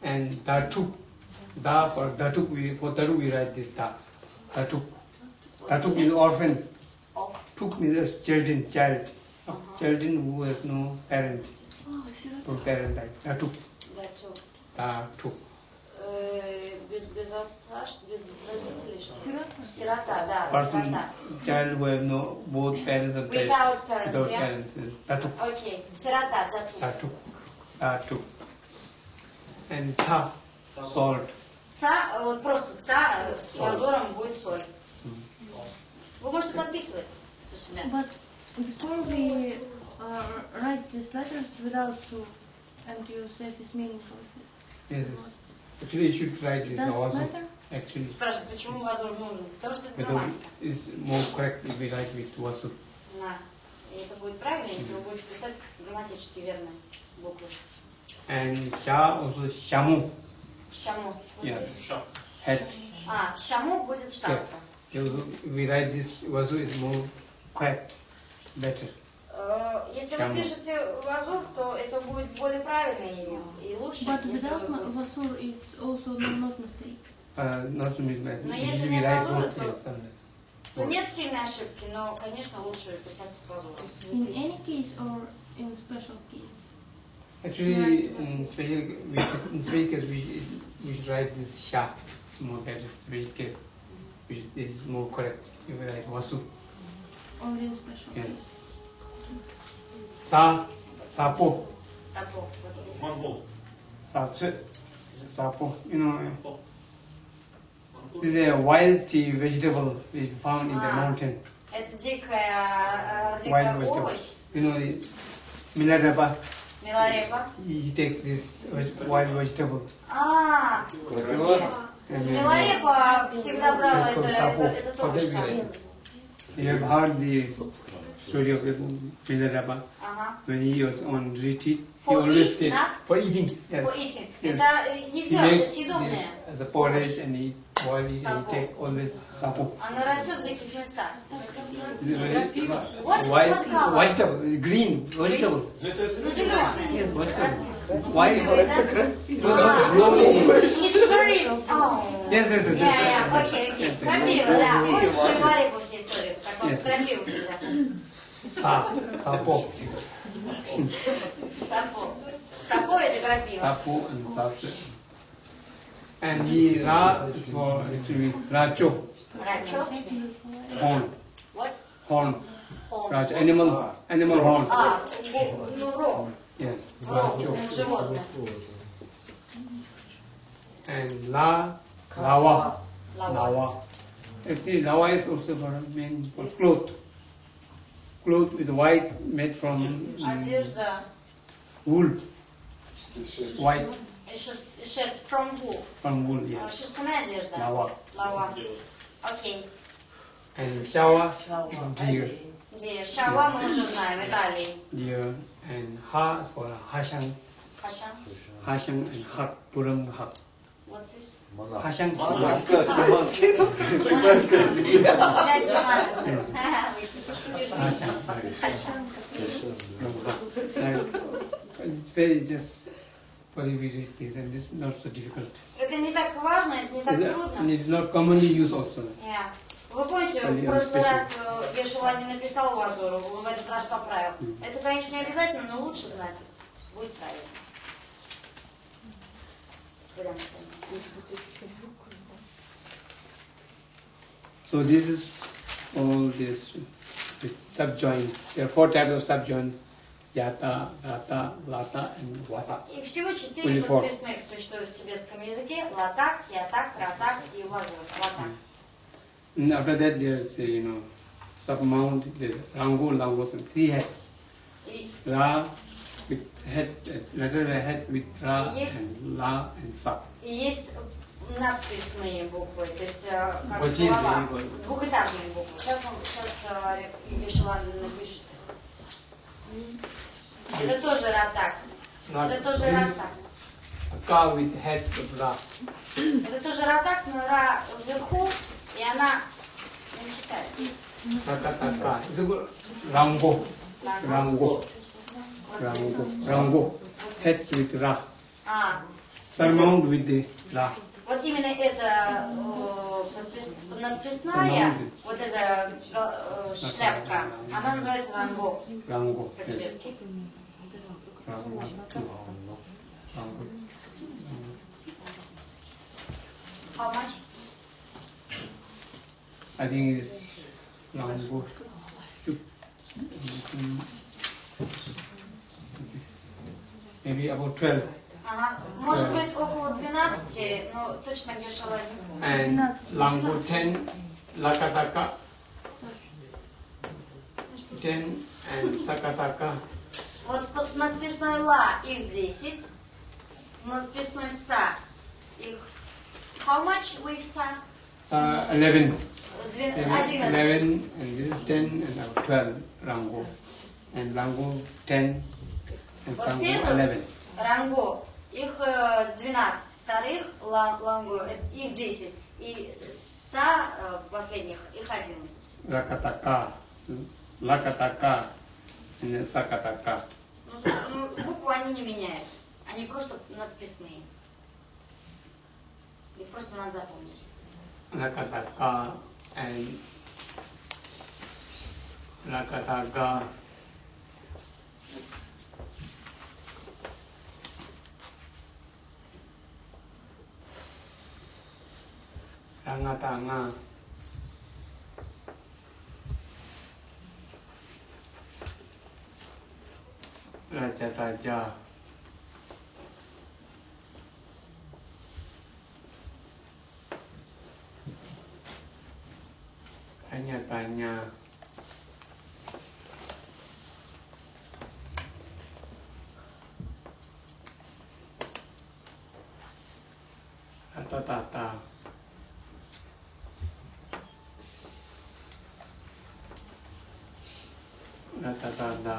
And datuk. Da for datuk we write this da. Datuk. Datuk is orphan. Off. Tuk means children, child. Children who has no parent. No parent like datuk. Datuk. Datuk. Без отца, без родителей, что? Сирота, да, Person, сирота. child who have no both parents are dead. Without parents, Without yeah? parents. Datuk. Окей, сирота, datuk. Datuk. Datuk. And cha, salt. Ца, вот просто ца с лазуром будет соль. Вы можете подписывать у себя. But before we write these letters without su, and you say this meaning of it, Yes, yes. Actually, you should write it this doesn't also. matter? Actually, Спрашивают, почему лазур нужен? Потому что это because грамматика. it's more correct if we write with wasu. Да. И это будет правильно, если вы будете писать грамматически верные буквы. And sha also shamu. Шаму. Вот Yes. здесь. Hat. А, шаму будет шапка. we write this vasu is more correct, better. Если вы пишете вазур, то это будет более правильное имя и лучше. But without vasur, it's also not mistake. Not mistake. Но если We нет write вазура, both here sometimes. то нет сильной ошибки, но, конечно, лучше писать с вазуром. In any case or in special case? Actually, in special case, we should write this sha more better. Special case, this is more correct. You write vasu. Only in special Yes. case. Sapo. Сапов. Вот здесь. Sapo. You know, this is a wild tea vegetable we found in the mountain. Это дикая Wild vegetable. овощ. You know, the milarapa. Миларепа. You take this wild vegetable. And then Миларепа всегда брала Let's go это Sapo. то же самое. You have heard the story of the milarapa. Ага. When he was on retreat, he For always eat, said not for eating. Yes. for eating. Yes. Это He едят, makes это съедобное. this as a porridge and he boil it and he Sapo. take always sapo. Оно растет в диких местах. This is very What white color? vegetable, green vegetable. Ну, зеленое. Yes, vegetable. White. It's very... Oh. Yes, yes, yes. Yeah, окей. Крапива, да. Помните про Миларепу все истории? Как он Yes. крапиву всегда. Sapo. Сапо. Сапо это крапива. Sapo and sapse. And the ra is for actually racho, Рачо. horn, What? horn. Хон. Racho, animal horn. Ну, рог. Yes, Рог. racho. Животное. And lawa. Лава. Actually, lawa is also for mean for cloth. Cloth with white made from Одежда. wool. White Шерсть. From wool. from wool, yes. Шерстяная одежда. Lawa. Лава. Окей. And shawa, deer. Где шава мы уже знаем. Италии. Deer. And ha for hashang. Хаша. Hashang and hak, puram hak. What's this? Hashang. Опять помада. Hashang. Хаша. It's very just very we read this and this is not so difficult. Это не так важно, это не так And трудно. it is not commonly used also. Yeah. Вы помните, в прошлый раз Ешуа не написал Вазору, он в этот раз поправил. Это, конечно, не обязательно, но лучше знать. Будет правильно. So this is all this with subjoins. There are 4 types of subjoins: yata, rata, lata, and vata. И всего 4 подписных существуют в тибетском языке. Латак, ятак, ратак и вазор. Латак. And after that, there's submount, the rango, langos, and 3 heads. Ra with head, letter head with ra and la and sa. И есть надписные буквы, то есть как Вот есть голова, буквы. двухэтажные буквы. Сейчас Ешуа напишет. Это тоже ратак. Это тоже ратак. Ka with head with ra. Это тоже ратак, но ра вверху, и она не читает. Ka. It's a good rango. Rango. Head with ra. Surmount with the ra. Вот именно эта надписная, вот эта шляпка, она называется ранго Rango. по-тибетски. How much? I think it's rango. Maybe about 12. Ага. Может быть около 12, но точно Ешуа не помню. And Lango 10, Lakataka 10, and Sakataka Вот с надписной ла их 10, с надписной са их... How much with са? 11. 11. 11, and this is 10, and about 12 Rango. And Lango 10, and Вот Sango первый 11. ранго, их 12 вторых лангу, их 10. И са последних, их 11. Ракатака, лакатака, сакатака. Ну, букву они не меняют. Они просто надписные. Их просто надо запомнить. Ракатака and Rakataga. Rangatanga. Rajataja. Tanya-tanya. Tata. Tata.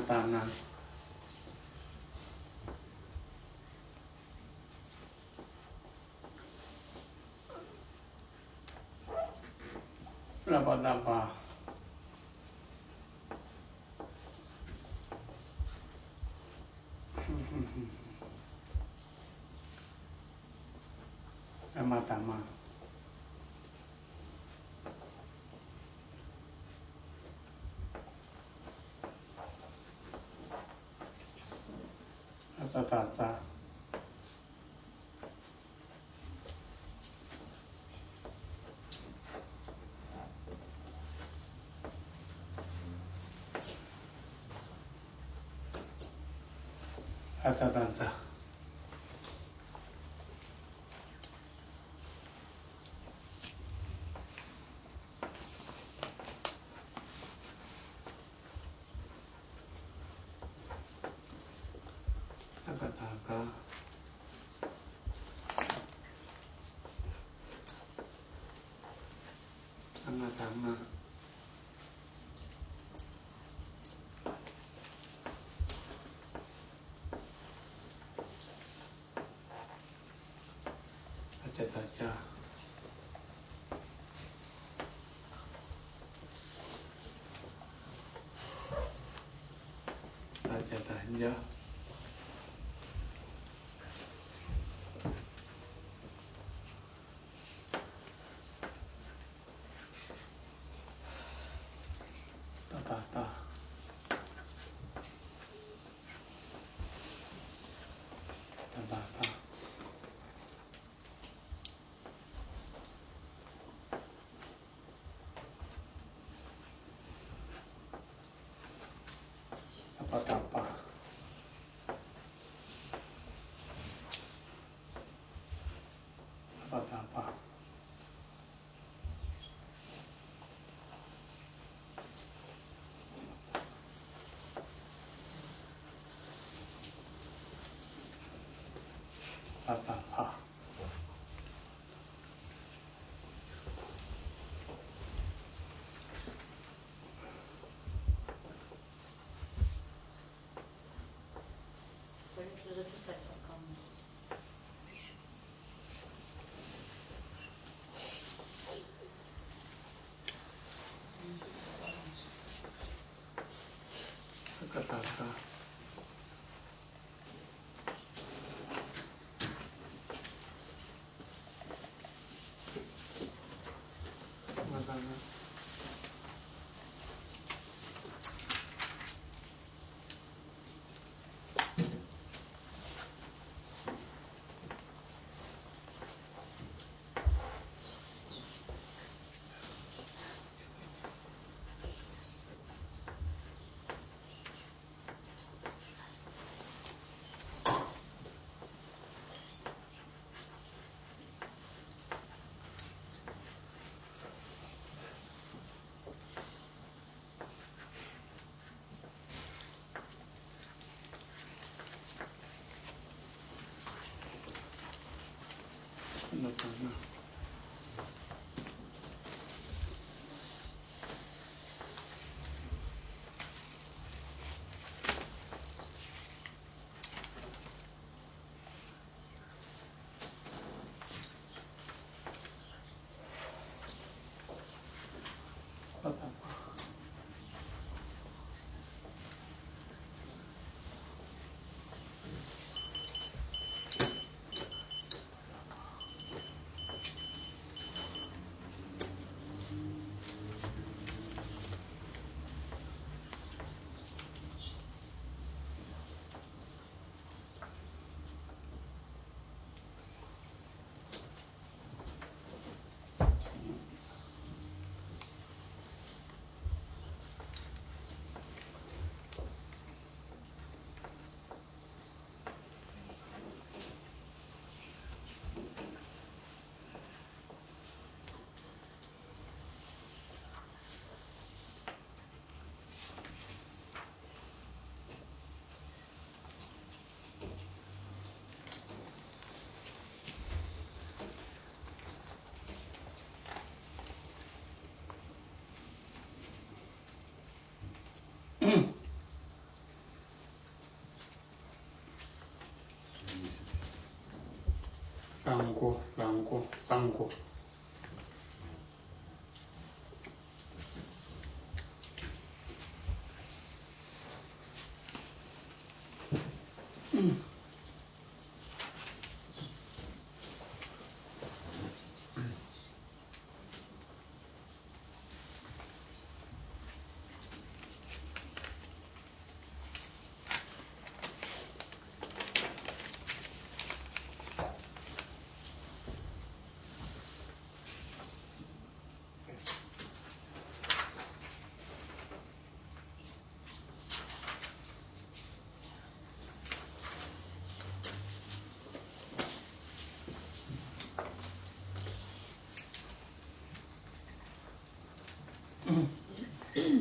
Tanah. Berapa? Ramatama. Tata. Tata. Taka. Tama. Taja. Taja. Tata. Apa? Apa? Советую записать, пока мы пишем. Taka. Rango, rango, sango.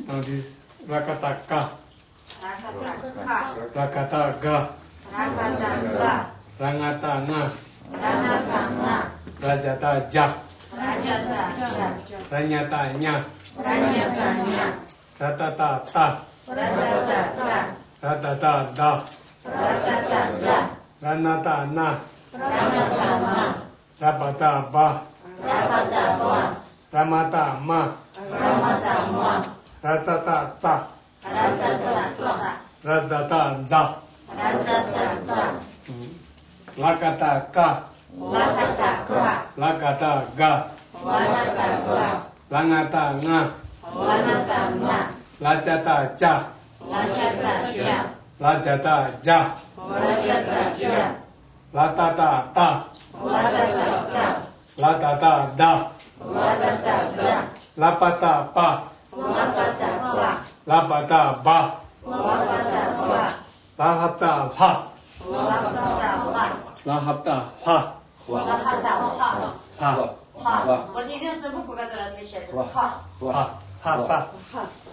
Now this rakataka, rakataga, rangatanga, rajataja, ranyatanya, ratatata, ratatada, ranatana, rapataba, ramatama, ratatata, ratatanza, lakataka, lakataga, langatanga, lacataja, lacataja, latatata, latatada, lapatapa, lapataba, lahatapa, lahatapa, Вот единственная буква, которая отличается. Ха. hasa.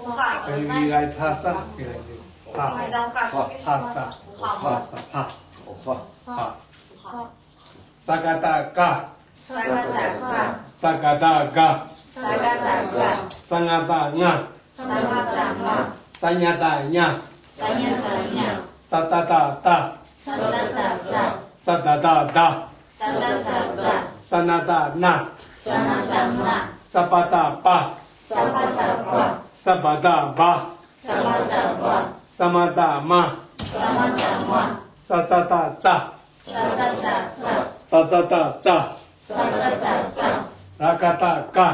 Ухаса, вы When we знаете? write hasa, we like this. Ha, Когда ухаса пишут. hasa, Уха. ha, ha. Sakataka, Сагатака. sakataga, Сагатака. sangatanga, Саматама. sanyatanya, Санятаня. satatata, Садатата. satatata, Садатата. sanatana, Санатамна. sapatapa, Сапатапа. sapadaba, Саматапа. samatama, Саматама. satatata, Сацатаса. satatata, Сацатаса. rakataka,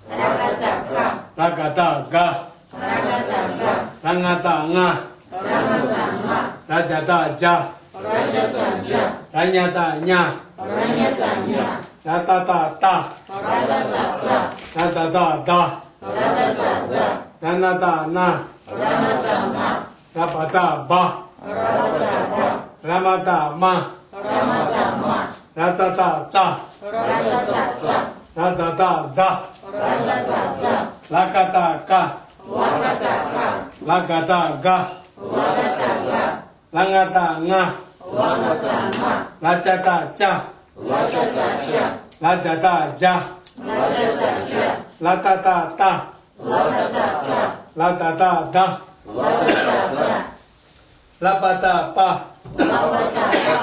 Ракатака. rakataga, Ракатака. rangatanga, Раматама. rajataja, Раджатаджа. ranyatanya, Ранятаня. ratatata, Радатата. ratatata, Радатата. ranatana, Ранатама. rapataba, Раматаба. ramatama, Раматама. ratatata, Расатаса. ratataja, Расатаса. lakataka, Лакатака. lakataga, Лагатака. langatanga, Лагатама. lachataja, Лачатача. lachataja, Лачатача. latatata, Лагатата. latatada, Лагатата. lapatapa, Лапатапа.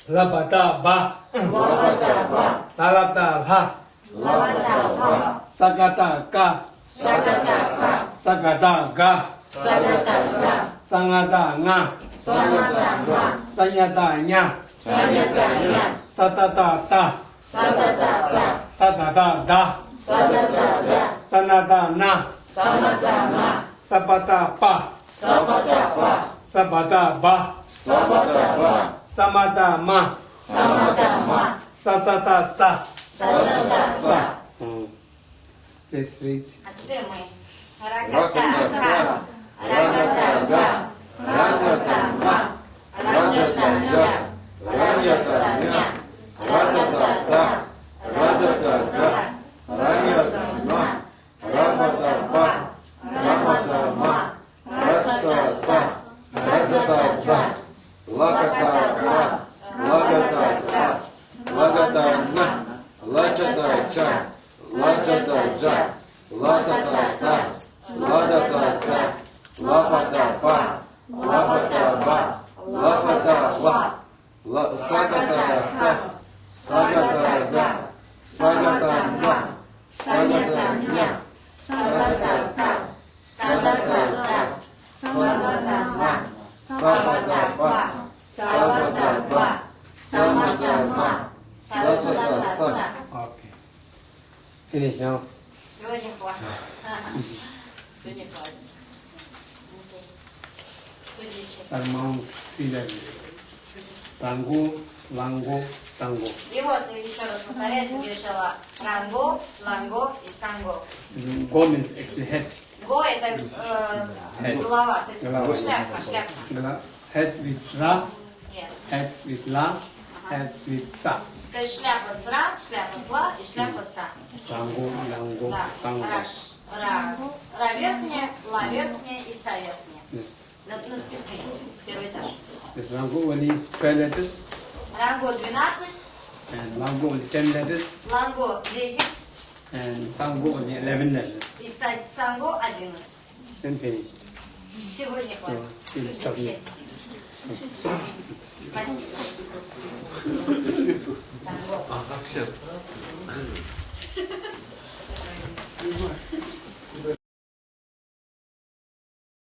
lapataba, Лапатапа. lalatala, Лаватапа. sakataka, Сагатака. sakataga, Сагатака. sangatanga, Саматама. sanyatanya, Санятаня. satatata, Садатата. satatata, Садатата. sanatana, Саматама. sapatapa, Сапатапа. sapataba, Сапатапа. samatama, Саматама. satatata. Садатаса. Let's read. А теперь мы. Ракатака. Ракатака. Ракатама. Раджатаджа. Раджатаня. Радатата. Радатата. Ранятана. Раматапа. Раматама. Рацатаса. Рацатаца. Лакатака, лагатака, лагатана, лачатача, лачатаджа, лататата, ладатата, лапата-па, лапата-ба, лапата-ла, сагата-са, сагата-за, сагата-ма, сагата-ня, сагата-та, сагата-та, сагата-ма, сагата-ба, сагата-ба, сагата-ма, сагата-ца. Okay. Finish now. Сегодня хватит. Сегодня хватит. Окей. Судите. Surmount 3 levels. Rango, Lango, Sango. И вот еще раз повторяется, где шла ранго, ланго и санго. Go means actually head. Го это Head. голова, то есть Голова. шляпа, шляпа. Head with Ra, Нет. head with La, head with Sa. То есть шляпа с ра, шляпа с ла и шляпа с са. Rango, Lango, Да. Sango. Ра верхняя, ла верхняя и са верхняя. Yes. Над песками, первый этаж. This Rango only 12 letters Ранго 12, and Lango only 10 letters ланго 10 and Sango only 11 letters. и санго 11. Then finished. Сегодня хватит. So, we'll stop here. Спасибо. Санго. Ага, сейчас.